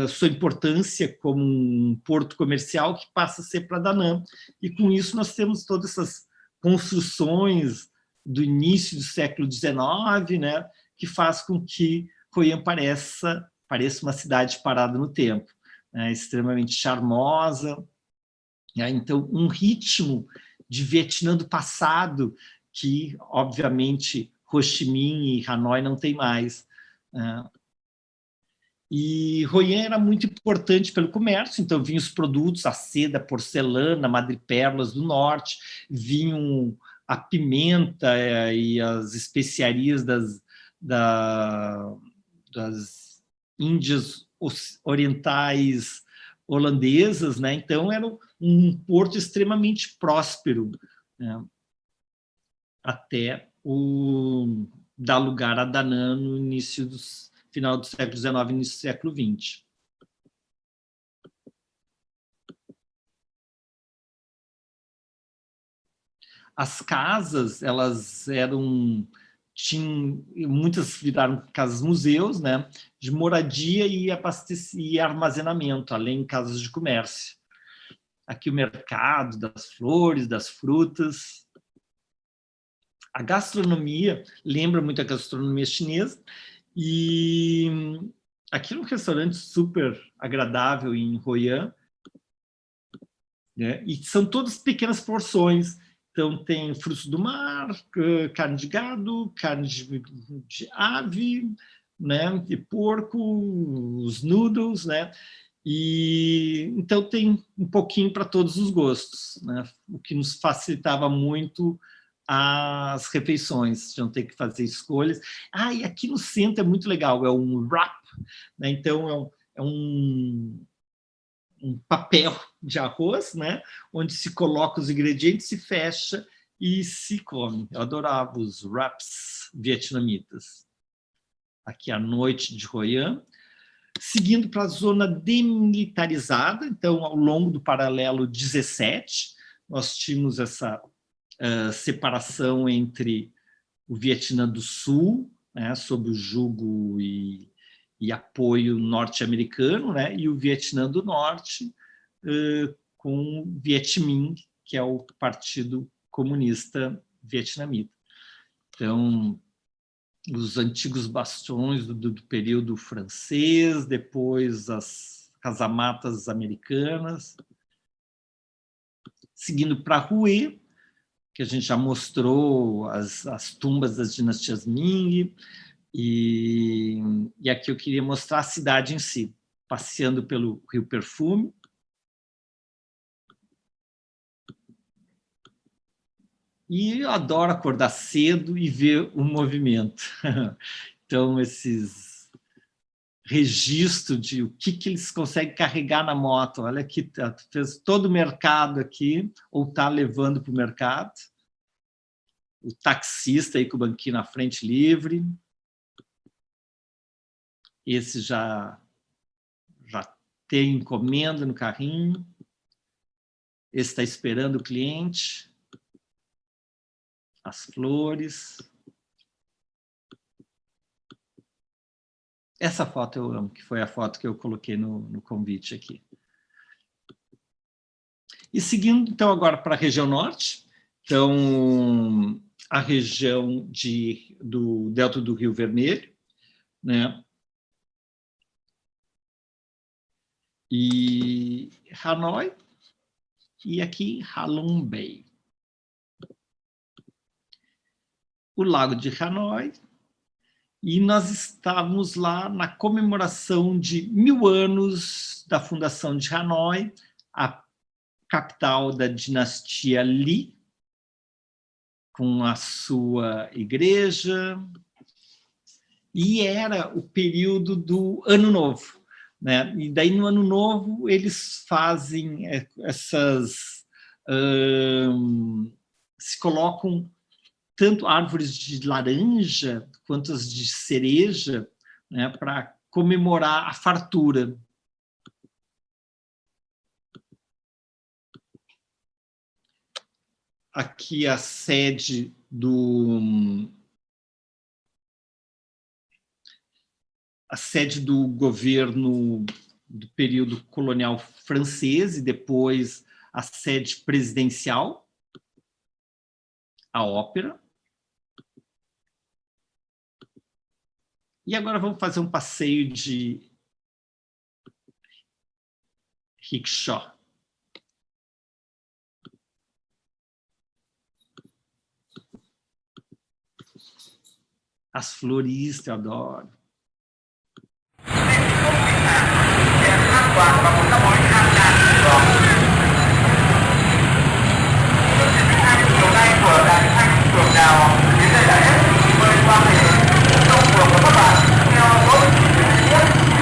Speaker 1: sua importância como um porto comercial que passa a ser para Da Nang. E com isso nós temos todas essas construções do início do século XIX, né, que faz com que Hoi An pareça uma cidade parada no tempo, né, extremamente charmosa. Então, um ritmo de Vietnã do passado que, obviamente, Ho Chi Minh e Hanoi não tem mais. E Hoi An era muito importante pelo comércio, então vinham os produtos, a seda, a porcelana, a madrepérolas do norte, vinham a pimenta e as especiarias das Índias orientais holandesas, né? Então era um porto extremamente próspero, né? Até dar lugar a Da Nang no final do século XIX e início do século XX. As casas, elas muitas viraram casas-museus, né, de moradia e armazenamento, além de casas de comércio. Aqui o mercado das flores, das frutas. A gastronomia lembra muito a gastronomia chinesa, e aqui um restaurante super agradável em Hoi An, né? E são todas pequenas porções. Então, tem frutos do mar, carne de gado, carne de ave, né? De porco, os noodles, né? E então tem um pouquinho para todos os gostos, né? O que nos facilitava muito as refeições, não ter que fazer escolhas. E aqui no centro é muito legal, é um wrap, né? Então é um papel de arroz, né? Onde se coloca os ingredientes, se fecha e se come. Eu adorava os wraps vietnamitas. Aqui à noite de Hoi An. Seguindo para a zona demilitarizada, então ao longo do paralelo 17, nós tínhamos essa separação entre o Vietnã do Sul, né, sob o jugo e apoio norte-americano, né, e o Vietnã do Norte com o Viet Minh, que é o Partido Comunista Vietnamita. Então, os antigos bastiões do período francês, depois as casamatas americanas, seguindo para Hue, que a gente já mostrou as tumbas das dinastias Ming, e aqui eu queria mostrar a cidade em si, passeando pelo Rio Perfume. E eu adoro acordar cedo e ver o movimento. Então, esses registros de o que eles conseguem carregar na moto. Olha aqui, fez todo o mercado aqui, ou está levando para o mercado. O taxista aí com o banquinho na frente livre. Esse já tem encomenda no carrinho. Esse está esperando o cliente. As flores. Essa foto eu amo, que foi a foto que eu coloquei no convite aqui. E seguindo, então, agora para a região norte. Então, a região do Delta do Rio Vermelho, né? E Hanoi, e aqui Halong Bay. O Lago de Hanoi, e nós estávamos lá na comemoração de 1000 anos da fundação de Hanoi, a capital da dinastia Ly, com a sua igreja e era o período do Ano Novo, né? E daí, no Ano Novo, eles fazem essas... se colocam tanto árvores de laranja quanto as de cereja, né, para comemorar a fartura. Aqui a sede do governo do período colonial francês e depois a sede presidencial, a ópera. E agora vamos fazer um passeio de rickshaw. As floristas, eu adoro.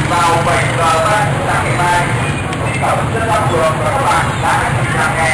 Speaker 4: Vào 7 giờ sáng ngày mai, tổng rất là phù hợp và các bạn đã được nghe.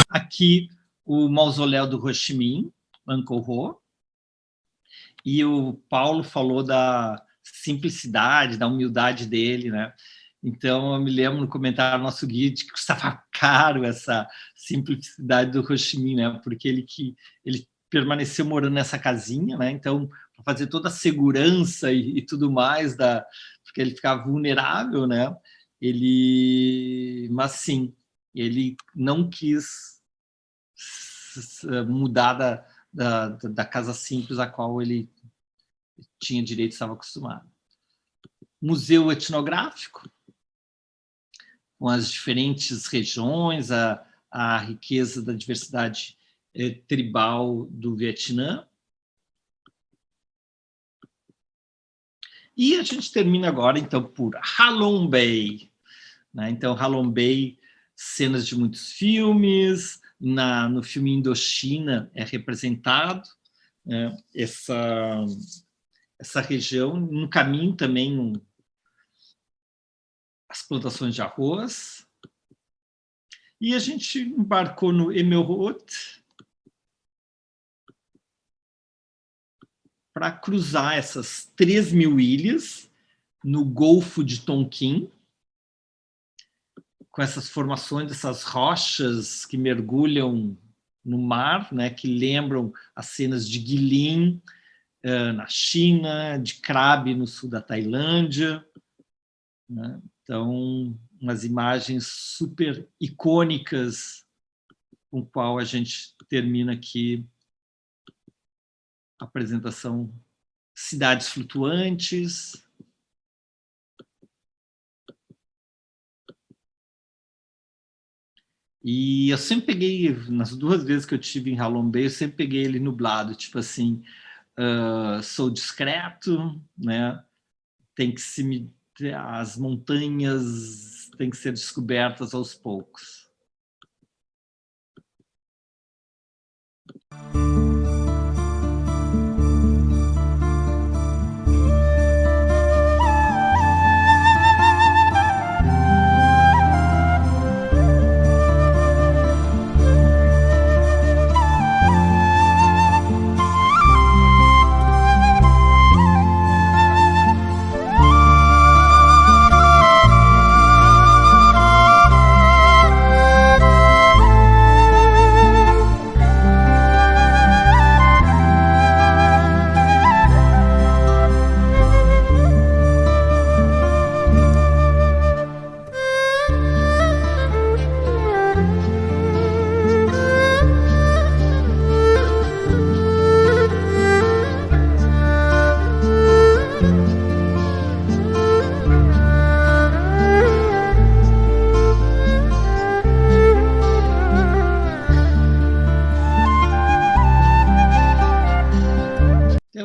Speaker 1: Aqui o mausoléu do Ho Chi Minh, Angkor Wat, e o Paulo falou da simplicidade, da humildade dele, né? Então, eu me lembro no comentário do nosso guide que custava caro essa simplicidade do Ho Chi Minh, né? Porque ele permaneceu morando nessa casinha, né? Então, para fazer toda a segurança e tudo mais, porque ele ficava vulnerável, né? Mas sim, ele não quis mudar da casa simples a qual ele tinha direito, estava acostumado. Museu etnográfico, com as diferentes regiões, a riqueza da diversidade tribal do Vietnã. E a gente termina agora, então, por Halong Bay, né? Então, Halong Bay, cenas de muitos filmes, no filme Indochina é representado, né, essa região. No caminho também as plantações de arroz. E a gente embarcou no Emeraude para cruzar essas 3.000 ilhas no Golfo de Tonkin, com essas formações, essas rochas que mergulham no mar, né, que lembram as cenas de Guilin na China, de Krabi no sul da Tailândia, né? Então, umas imagens super icônicas com o qual a gente termina aqui a apresentação. Cidades flutuantes. E eu sempre peguei, nas 2 vezes que eu tive em Halong Bay, eu sempre peguei ele nublado, tipo assim, sou discreto, né? As montanhas têm que ser descobertas aos poucos.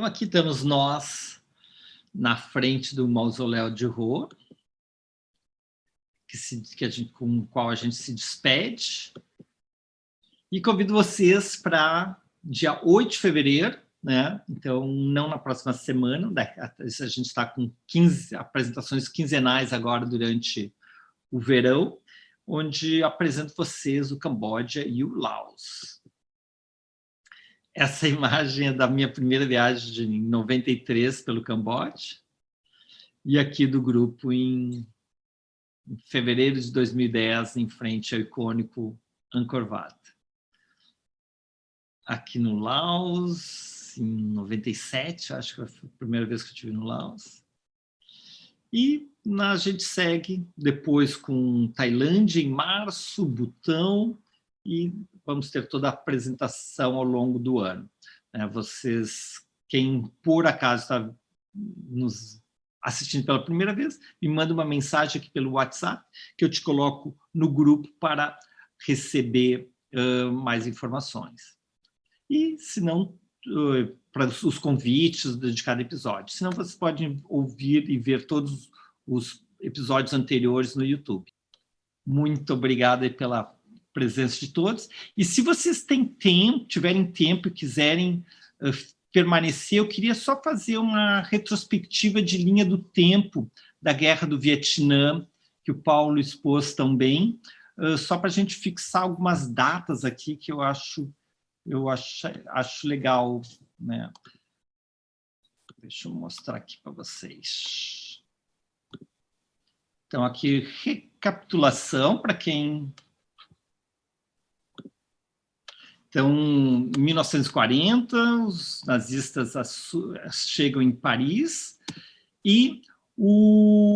Speaker 1: Então, aqui estamos nós na frente do mausoléu de Rô, com o qual a gente se despede. E convido vocês para dia 8 de fevereiro, né? Então, não na próxima semana, a gente está com 15 apresentações quinzenais agora durante o verão, onde apresento vocês o Camboja e o Laos. Essa imagem é da minha primeira viagem em 93 pelo Camboja, e aqui do grupo em fevereiro de 2010, em frente ao icônico Angkor Wat. Aqui no Laos, em 97, acho que foi a primeira vez que eu estive no Laos. E a gente segue depois com Tailândia em março, Butão, e vamos ter toda a apresentação ao longo do ano. Vocês, quem por acaso está nos assistindo pela primeira vez, me manda uma mensagem aqui pelo WhatsApp, que eu te coloco no grupo para receber mais informações. E, se não, para os convites de cada episódio. Senão, vocês podem ouvir e ver todos os episódios anteriores no YouTube. Muito obrigado pela presença de todos. E se vocês tiverem tempo e quiserem permanecer, eu queria só fazer uma retrospectiva de linha do tempo da Guerra do Vietnã, que o Paulo expôs também, só para a gente fixar algumas datas aqui que eu acho legal, né? Deixa eu mostrar aqui para vocês. Então, aqui, recapitulação para quem... Então, em 1940, os nazistas chegam em Paris e o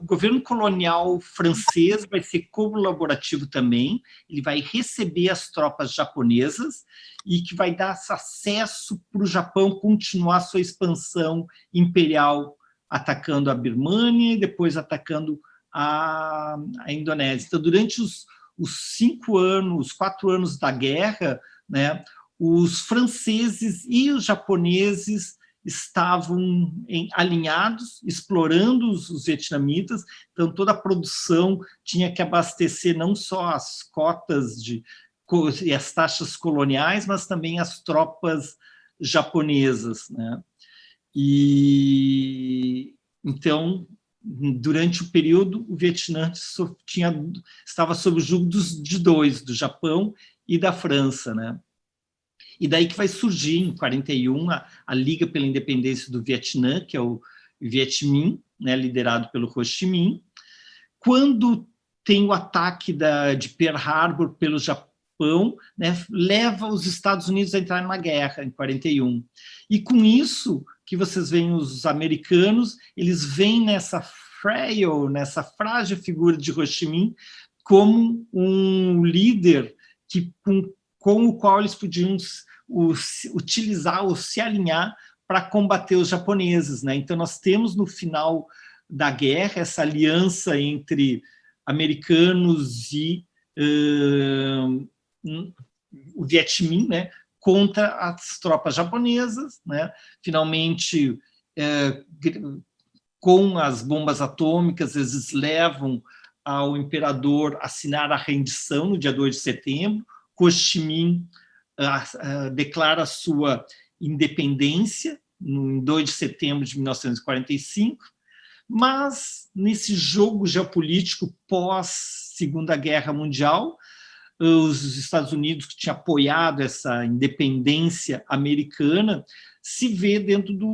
Speaker 1: governo colonial francês vai ser colaborativo também, ele vai receber as tropas japonesas e que vai dar acesso para o Japão continuar sua expansão imperial, atacando a Birmânia e depois atacando a Indonésia. Então, durante os 4 anos da guerra, né, os franceses e os japoneses estavam alinhados, explorando os vietnamitas, então toda a produção tinha que abastecer não só as cotas e as taxas coloniais, mas também as tropas japonesas, né? E então, durante o período, o Vietnã estava sob o jugo de dois, do Japão e da França, né? E daí que vai surgir, em 41, a Liga pela Independência do Vietnã, que é o Viet Minh, né, liderado pelo Ho Chi Minh. Quando tem o ataque de Pearl Harbor pelo Japão, né, leva os Estados Unidos a entrar na guerra, em 41. E com isso, que vocês veem os americanos, eles veem nessa frágil figura de Ho Chi Minh como um líder com o qual eles podiam utilizar ou se alinhar para combater os japoneses, né? Então, nós temos no final da guerra essa aliança entre americanos e o Viet Minh, né, contra as tropas japonesas, né? Finalmente, com as bombas atômicas, eles levam ao imperador a assinar a rendição no dia 2 de setembro, Ho Chi Minh declara sua independência em 2 de setembro de 1945, mas nesse jogo geopolítico pós-Segunda Guerra Mundial, os Estados Unidos, que tinha apoiado essa independência americana, se vê dentro de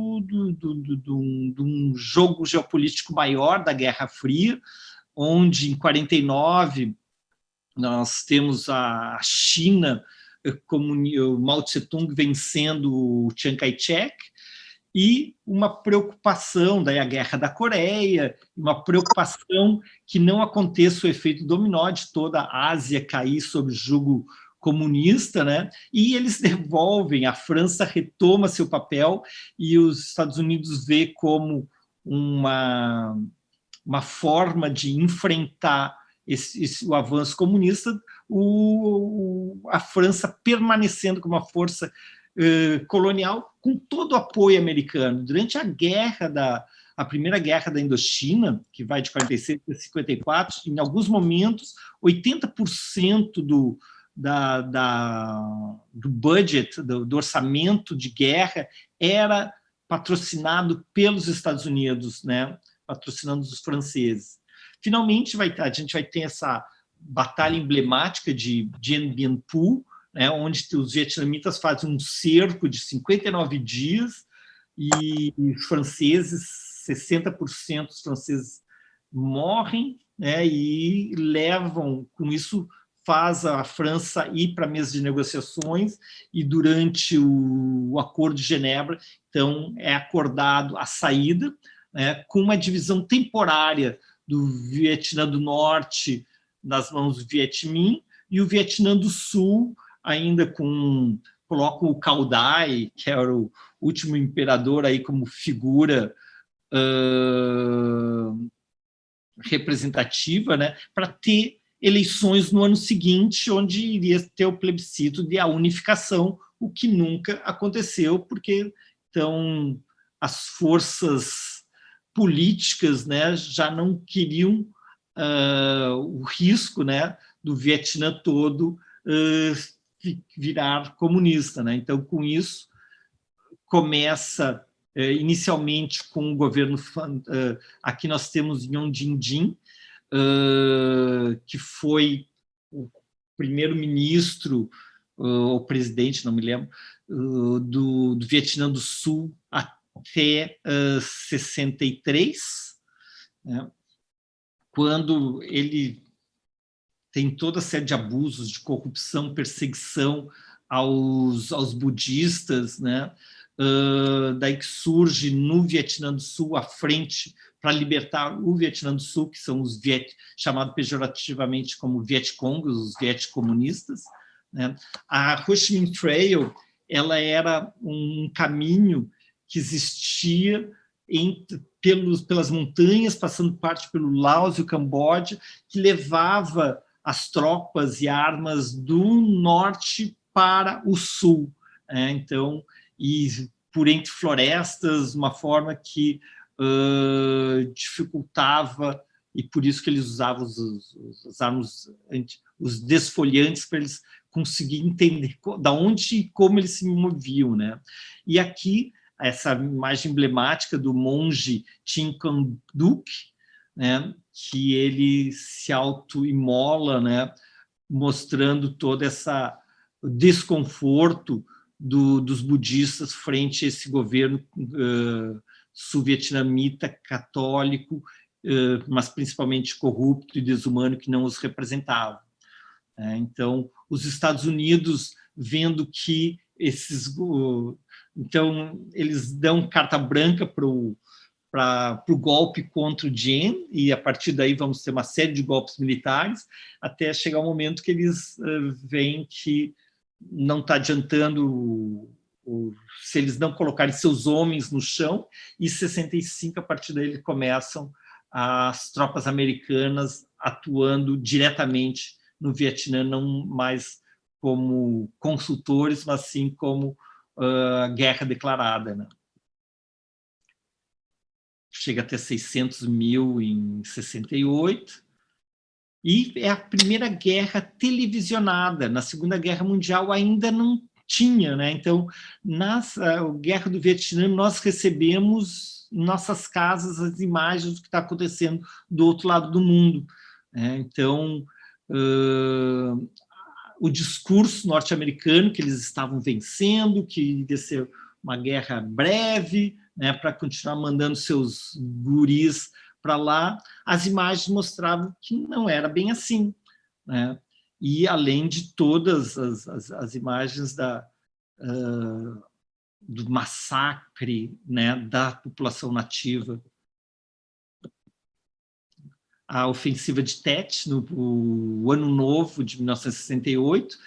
Speaker 1: um jogo geopolítico maior da Guerra Fria, onde em 49 nós temos a China como o Mao Tse-tung vencendo o Chiang Kai-shek, e uma preocupação, daí a Guerra da Coreia, uma preocupação que não aconteça o efeito dominó de toda a Ásia cair sob o jugo comunista, né? E eles devolvem, a França retoma seu papel e os Estados Unidos vê como uma forma de enfrentar o avanço comunista, a França permanecendo como uma força colonial com todo o apoio americano. Durante a Primeira Guerra da Indochina, que vai de 46 a 54, em alguns momentos, 80% do budget, do orçamento de guerra, era patrocinado pelos Estados Unidos, né? Patrocinando os franceses. Finalmente, a gente vai ter essa batalha emblemática de Dien Bien Phu, né? Onde os vietnamitas fazem um cerco de 59 dias e os franceses, 60% dos franceses morrem, né? E levam, com isso, faz a França ir para a mesa de negociações, e durante o Acordo de Genebra, então, é acordado a saída, né, com uma divisão temporária do Vietnã do Norte nas mãos do Viet Minh, e o Vietnã do Sul, ainda colocam o Cao Dai, que era o último imperador, aí como figura representativa, né, para ter eleições no ano seguinte, onde iria ter o plebiscito de a unificação, o que nunca aconteceu, porque então as forças políticas, né, já não queriam o risco, né, do Vietnã todo virar comunista, né? Então, com isso, começa inicialmente com o governo, aqui nós temos Nguyen Dinh Diem, que foi o primeiro-ministro, ou presidente, não me lembro, do Vietnã do Sul até 63, né, quando ele tem toda a série de abusos, de corrupção, perseguição aos budistas, né? Daí que surge no Vietnã do Sul a frente para libertar o Vietnã do Sul, que são os chamado pejorativamente como Vietcong, os vietcomunistas, né? A Ho Chi Minh Trail, ela era um caminho que existia pelas montanhas, passando parte pelo Laos e o Camboja, que levava as tropas e armas do norte para o sul, né? Então, e por entre florestas, uma forma que dificultava, e por isso que eles usavam as armas, os desfoliantes, para eles conseguirem entender da onde e como eles se moviam, né? E aqui, essa imagem emblemática do monge Tin Can Duc, né, que ele se auto-imola, né, mostrando todo esse desconforto dos budistas frente a esse governo sul-vietnamita católico, mas principalmente corrupto e desumano, que não os representava. Então, os Estados Unidos, vendo que então, eles dão carta branca para o golpe contra o Diem, e a partir daí vamos ter uma série de golpes militares, até chegar o momento que eles veem que não está adiantando se eles não colocarem seus homens no chão, e em 65, a partir daí, começam as tropas americanas atuando diretamente no Vietnã, não mais como consultores, mas sim como guerra declarada, né? Chega até 600 mil em 68, e é a primeira guerra televisionada. Na Segunda Guerra Mundial ainda não tinha, né? Então, na Guerra do Vietnã, nós recebemos em nossas casas as imagens do que está acontecendo do outro lado do mundo, né? Então, o discurso norte-americano, que eles estavam vencendo, que iria ser uma guerra breve, né, para continuar mandando seus guris para lá, as imagens mostravam que não era bem assim, né? E além de todas as imagens do massacre, né, da população nativa. A ofensiva de Tet, no Ano Novo de 1968,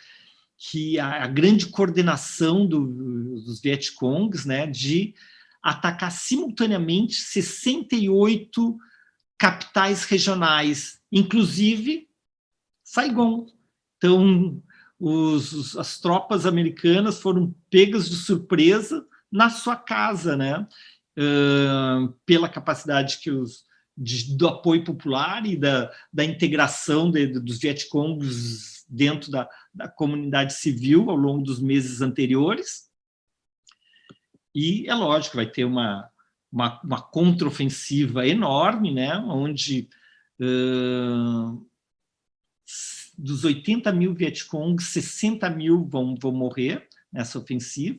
Speaker 1: que a grande coordenação dos Vietcongs, né, de atacar simultaneamente 68 capitais regionais, inclusive Saigon. Então, as tropas americanas foram pegas de surpresa na sua casa, né? Pela capacidade do apoio popular e da integração dos Vietcongs dentro da comunidade civil ao longo dos meses anteriores. E é lógico, vai ter uma contraofensiva enorme, né? Onde dos 80 mil Vietcongs, 60 mil vão morrer nessa ofensiva,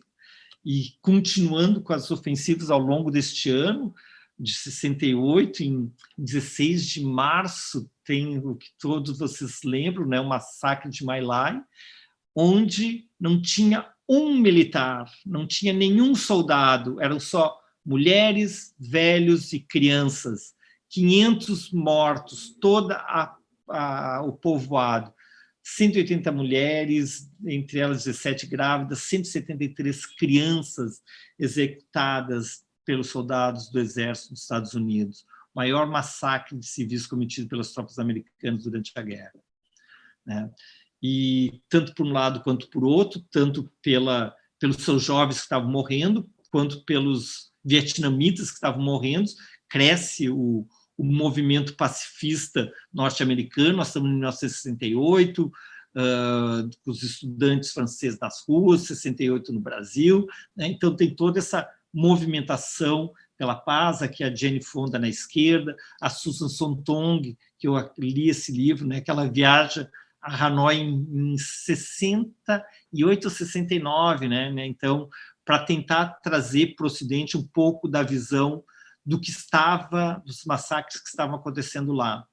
Speaker 1: e continuando com as ofensivas ao longo deste ano, de 68, em 16 de março, tem o que todos vocês lembram, né, o massacre de My Lai, onde não tinha um militar, não tinha nenhum soldado, eram só mulheres, velhos e crianças, 500 mortos, toda o povoado, 180 mulheres, entre elas 17 grávidas, 173 crianças executadas pelos soldados do Exército dos Estados Unidos, o maior massacre de civis cometido pelas tropas americanas durante a guerra, né? E tanto por um lado quanto por outro, tanto pelos seus jovens que estavam morrendo, quanto pelos vietnamitas que estavam morrendo, cresce o movimento pacifista norte-americano. Nós estamos em 1968, os estudantes franceses nas ruas, 68 no Brasil, né? Então tem toda essa movimentação pela paz, aqui a Jane Fonda na esquerda, a Susan Sontong, que eu li esse livro, né, que ela viaja a Hanoi em 68 ou 69, né? Então, para tentar trazer para o Ocidente um pouco da visão dos massacres que estavam acontecendo lá.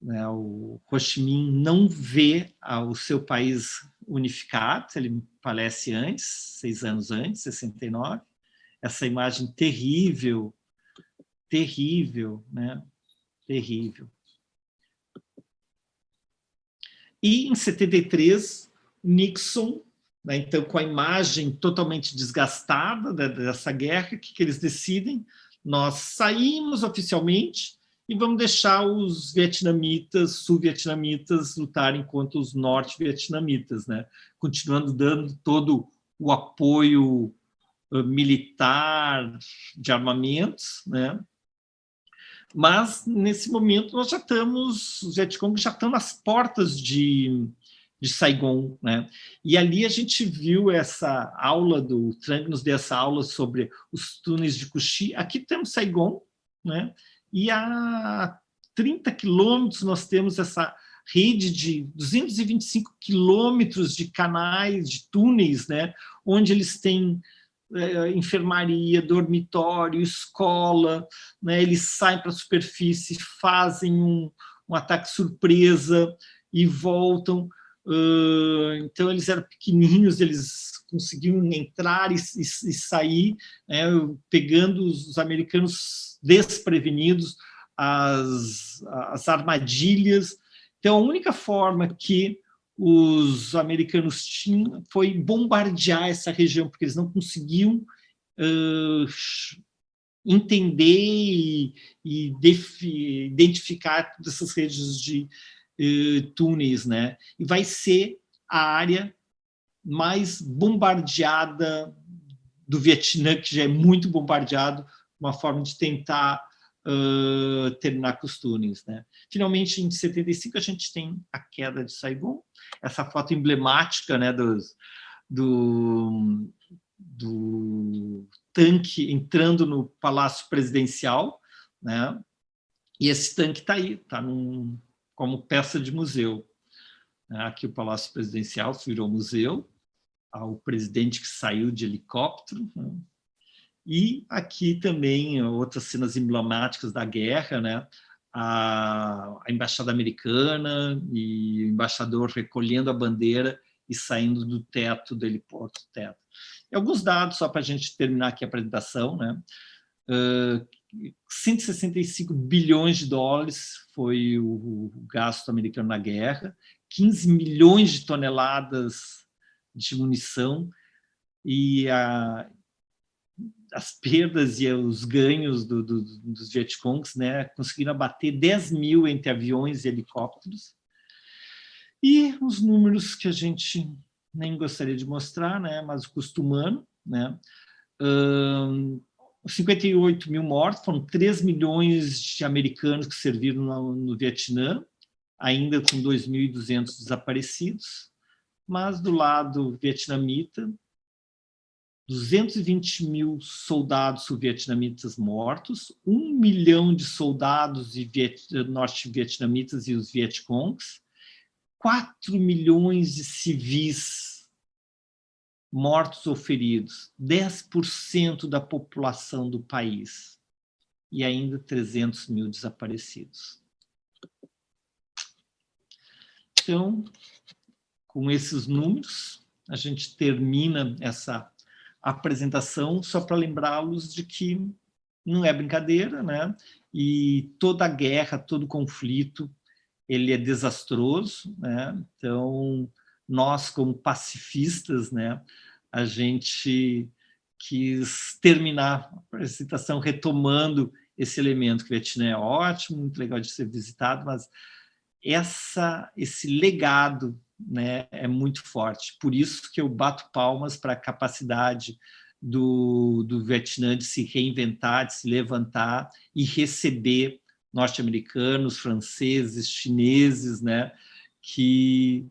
Speaker 1: O Ho Chi Minh não vê o seu país unificado, ele falece antes, 6 anos antes, 69, essa imagem terrível, né? Terrível. E, em 73, Nixon, né, então, com a imagem totalmente desgastada dessa guerra, o que eles decidem? Nós saímos oficialmente e vamos deixar os vietnamitas, sul-vietnamitas, lutarem contra os norte-vietnamitas, né? Continuando dando todo o apoio militar de armamentos, né? Mas, nesse momento, os Vietcong já estão nas portas de Saigon, né? E ali a gente viu essa aula, o Trang nos deu essa aula sobre os túneis de Cu Chi. Aqui temos Saigon, né? E a 30 quilômetros nós temos essa rede de 225 quilômetros de canais, de túneis, né? Onde eles têm enfermaria, dormitório, escola, né? Eles saem para a superfície, fazem um ataque surpresa e voltam. Então, eles eram pequenininhos, eles conseguiam entrar e sair, né? Pegando os americanos desprevenidos, as armadilhas. Então, a única forma que os americanos tinham foi bombardear essa região, porque eles não conseguiam entender e identificar todas essas redes de túneis, né? E vai ser a área mais bombardeada do Vietnã, que já é muito bombardeado, uma forma de tentar terminar com os túneis, né? Finalmente, em 75, a gente tem a queda de Saigon, essa foto emblemática, né, do tanque entrando no Palácio Presidencial, né? E esse tanque está aí, está como peça de museu. Aqui o Palácio Presidencial virou museu, o presidente que saiu de helicóptero, né? E aqui também outras cenas emblemáticas da guerra, né? A embaixada americana e o embaixador recolhendo a bandeira e saindo do teto do heliporto. E alguns dados, só para a gente terminar aqui a apresentação, né? 165 bilhões de dólares foi o gasto americano na guerra, 15 milhões de toneladas de munição, e as perdas e os ganhos dos Vietcongs, né, conseguiram abater 10 mil entre aviões e helicópteros. E os números que a gente nem gostaria de mostrar, né, mas o custo humano, né, 58 mil mortos, foram 3 milhões de americanos que serviram no Vietnã, ainda com 2.200 desaparecidos, mas do lado vietnamita, 220 mil soldados sul-vietnamitas mortos, 1 milhão de soldados norte-vietnamitas e os Vietcongs, 4 milhões de civis mortos ou feridos, 10% da população do país, e ainda 300 mil desaparecidos. Então, com esses números, a gente termina essa apresentação só para lembrá-los de que não é brincadeira, né? E toda guerra, todo conflito, ele é desastroso, né? Então, nós, como pacifistas, né, a gente quis terminar a apresentação retomando esse elemento, que o Vietnã é ótimo, muito legal de ser visitado, mas esse legado, né, é muito forte. Por isso que eu bato palmas para a capacidade do Vietnã de se reinventar, de se levantar e receber norte-americanos, franceses, chineses, né, que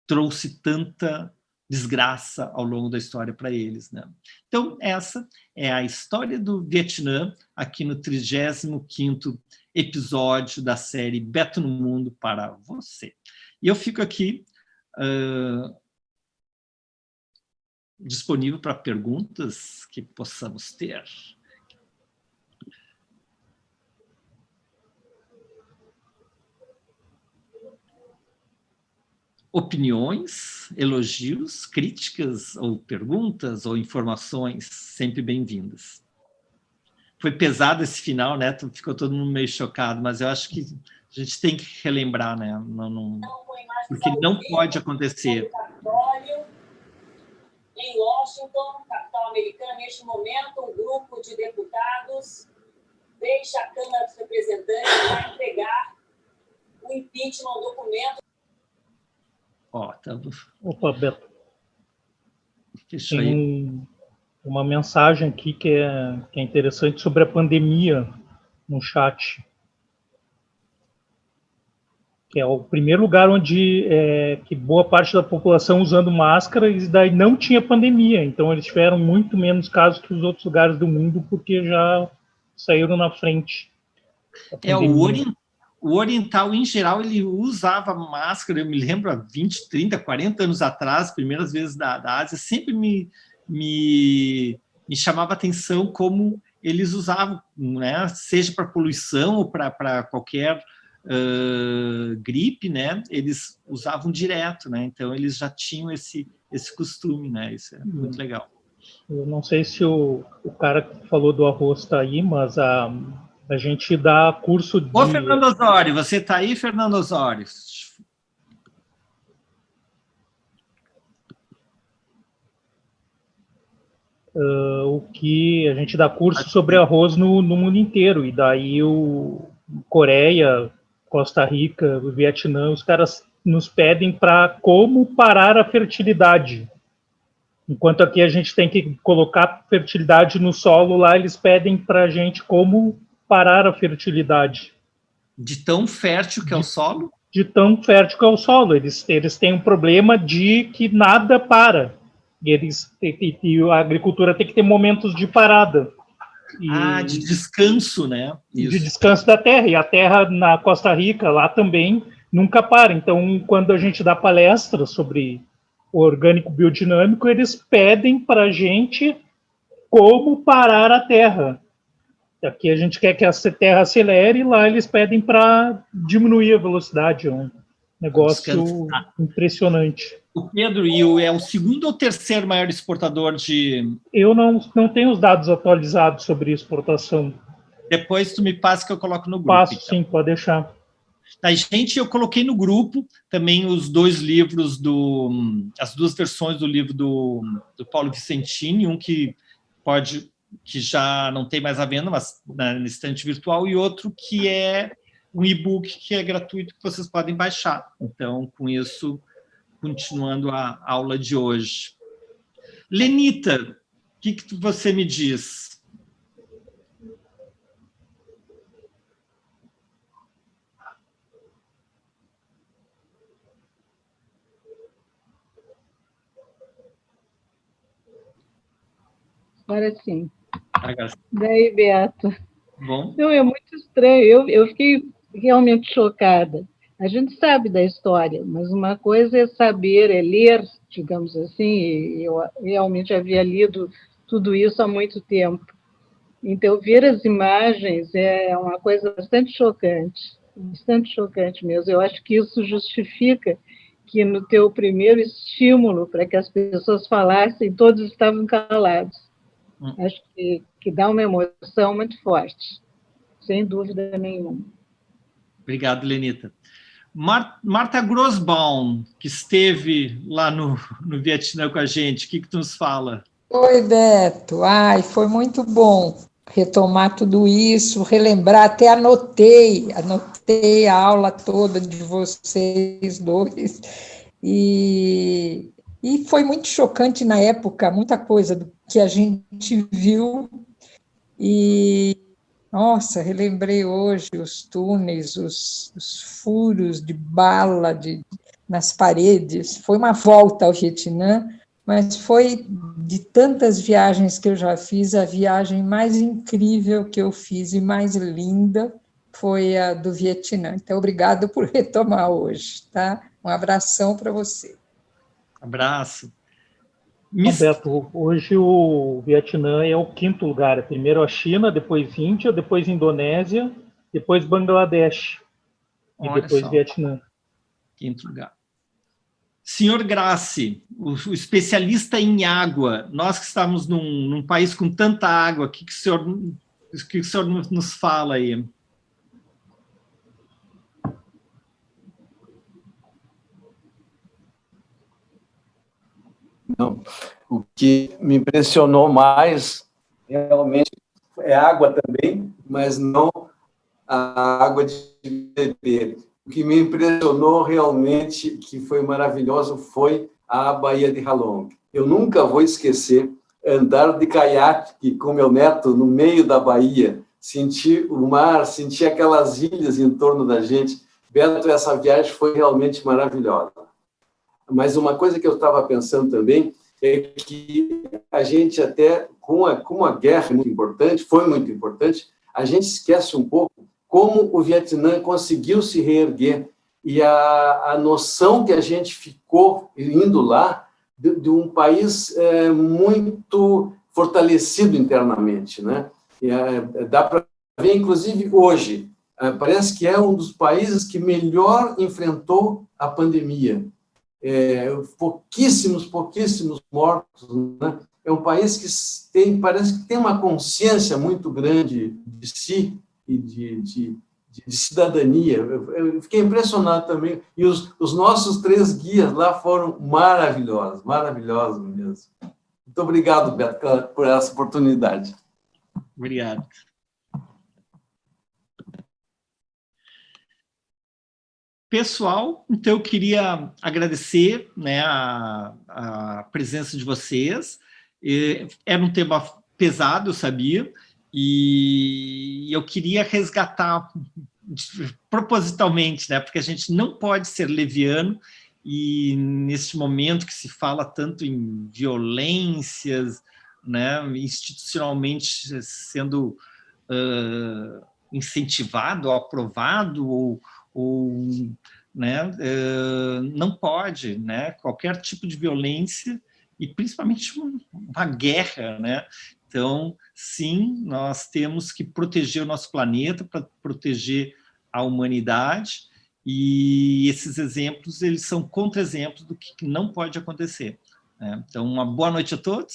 Speaker 1: trouxe tanta desgraça ao longo da história para eles, né? Então, essa é a história do Vietnã, aqui no 35º episódio da série Beto no Mundo para você. E eu fico aqui disponível para perguntas que possamos ter. Opiniões, elogios, críticas ou perguntas ou informações sempre bem-vindas. Foi pesado esse final, né? Ficou todo mundo meio chocado, mas eu acho que a gente tem que relembrar, né? Porque não pode acontecer.
Speaker 5: Em Washington, capital americana, neste momento, um grupo de deputados deixa a Câmara dos Representantes para entregar o impeachment, o documento.
Speaker 1: Tá...
Speaker 2: Opa, Beto.
Speaker 1: Deixa aí.
Speaker 2: Tem uma mensagem aqui que é interessante sobre a pandemia no chat. Que é o primeiro lugar onde que boa parte da população usando máscara e daí não tinha pandemia. Então eles tiveram muito menos casos que os outros lugares do mundo porque já saíram na frente.
Speaker 1: O oriental, em geral, ele usava máscara, eu me lembro, há 20, 30, 40 anos atrás, primeiras vezes da Ásia, sempre me chamava a atenção como eles usavam, né? Seja para poluição ou para qualquer gripe, né? Eles usavam direto, né? Então, eles já tinham esse costume, né? Isso é muito legal.
Speaker 2: Eu não sei se o cara que falou do arroz está aí, mas a gente dá curso de...
Speaker 1: Ô, Fernando Osório, você está aí, Fernando Osório?
Speaker 2: O que a gente dá curso sobre arroz no mundo inteiro, e daí o Coreia, Costa Rica, o Vietnã, os caras nos pedem para como parar a fertilidade. Enquanto aqui a gente tem que colocar fertilidade no solo, lá eles pedem para a gente como parar a fertilidade.
Speaker 1: De tão fértil que é o solo?
Speaker 2: De tão fértil que é o solo. Eles têm um problema de que nada para. E a agricultura tem que ter momentos de parada.
Speaker 1: De descanso, né?
Speaker 2: Isso. De descanso da terra. E a terra na Costa Rica, lá também, nunca para. Então, quando a gente dá palestra sobre o orgânico biodinâmico, eles pedem para a gente como parar a terra. Aqui a gente quer que a terra acelere, e lá eles pedem para diminuir a velocidade. É um negócio impressionante.
Speaker 1: O Pedro, é o segundo ou terceiro maior exportador de...
Speaker 2: Eu não tenho os dados atualizados sobre exportação.
Speaker 1: Depois tu me passa que eu coloco no grupo.
Speaker 2: Passo,
Speaker 1: então.
Speaker 2: Sim, pode deixar.
Speaker 1: Tá, gente, eu coloquei no grupo também os dois livros, as duas versões do livro do Paulo Vicentini, um que já não tem mais à venda, mas na estante virtual, e outro que é um e-book que é gratuito, que vocês podem baixar. Então, com isso, continuando a aula de hoje. Lenita, o que você me diz?
Speaker 6: Agora sim.
Speaker 1: Agora.
Speaker 6: Daí, Beto.
Speaker 1: Bom.
Speaker 6: Não, é muito estranho. Eu fiquei realmente chocada. A gente sabe da história, mas uma coisa é saber, é ler, digamos assim, e eu realmente havia lido tudo isso há muito tempo. Então, ver as imagens é uma coisa bastante chocante mesmo. Eu acho que isso justifica que no teu primeiro estímulo para que as pessoas falassem, todos estavam calados. Acho que dá uma emoção muito forte, sem dúvida nenhuma.
Speaker 1: Obrigado, Lenita. Marta Grosbaum, que esteve lá no Vietnã com a gente, o que tu nos fala?
Speaker 7: Oi, Beto. Ai, foi muito bom retomar tudo isso, relembrar, até anotei a aula toda de vocês dois, e foi muito chocante na época, muita coisa do que a gente viu, e, nossa, relembrei hoje os túneis, os furos de bala nas paredes, foi uma volta ao Vietnã, mas foi, de tantas viagens que eu já fiz, a viagem mais incrível que eu fiz e mais linda foi a do Vietnã. Então, obrigado por retomar hoje, tá? Um abração para você.
Speaker 1: Abraço.
Speaker 2: Beto, hoje o Vietnã é o 5º lugar. Primeiro a China, depois Índia, depois Indonésia, depois Bangladesh e
Speaker 1: Olha
Speaker 2: depois
Speaker 1: só.
Speaker 2: Vietnã.
Speaker 1: 5º lugar. Senhor Grassi, o especialista em água, nós que estamos num país com tanta água, o que o senhor nos fala aí?
Speaker 8: Não, o que me impressionou mais, realmente, é água também, mas não a água de beber. O que me impressionou realmente, que foi maravilhoso, foi a Baía de Halong. Eu nunca vou esquecer andar de caiaque com meu neto no meio da baía, sentir o mar, sentir aquelas ilhas em torno da gente. Beto, essa viagem foi realmente maravilhosa. Mas uma coisa que eu estava pensando também é que a gente até, com a guerra muito importante, foi muito importante, a gente esquece um pouco como o Vietnã conseguiu se reerguer e a noção que a gente ficou indo lá de um país muito fortalecido internamente, né? E, dá para ver, inclusive, hoje, parece que é um dos países que melhor enfrentou a pandemia. Pouquíssimos mortos, né? É um país que parece que tem uma consciência muito grande de si e de cidadania. Eu fiquei impressionado também. E os nossos 3 guias lá foram maravilhosos mesmo. Muito obrigado, Beto, por essa oportunidade.
Speaker 1: Obrigado. Pessoal, então eu queria agradecer, né, a presença de vocês. Era um tema pesado, eu sabia, e eu queria resgatar propositalmente, né, porque a gente não pode ser leviano, e neste momento que se fala tanto em violências, né, institucionalmente sendo incentivado, aprovado, ou né, não pode, né, qualquer tipo de violência, e principalmente uma guerra, né? Então, sim, nós temos que proteger o nosso planeta, para proteger a humanidade, e esses exemplos, eles são contra-exemplos do que não pode acontecer, né? Então, uma boa noite a todos.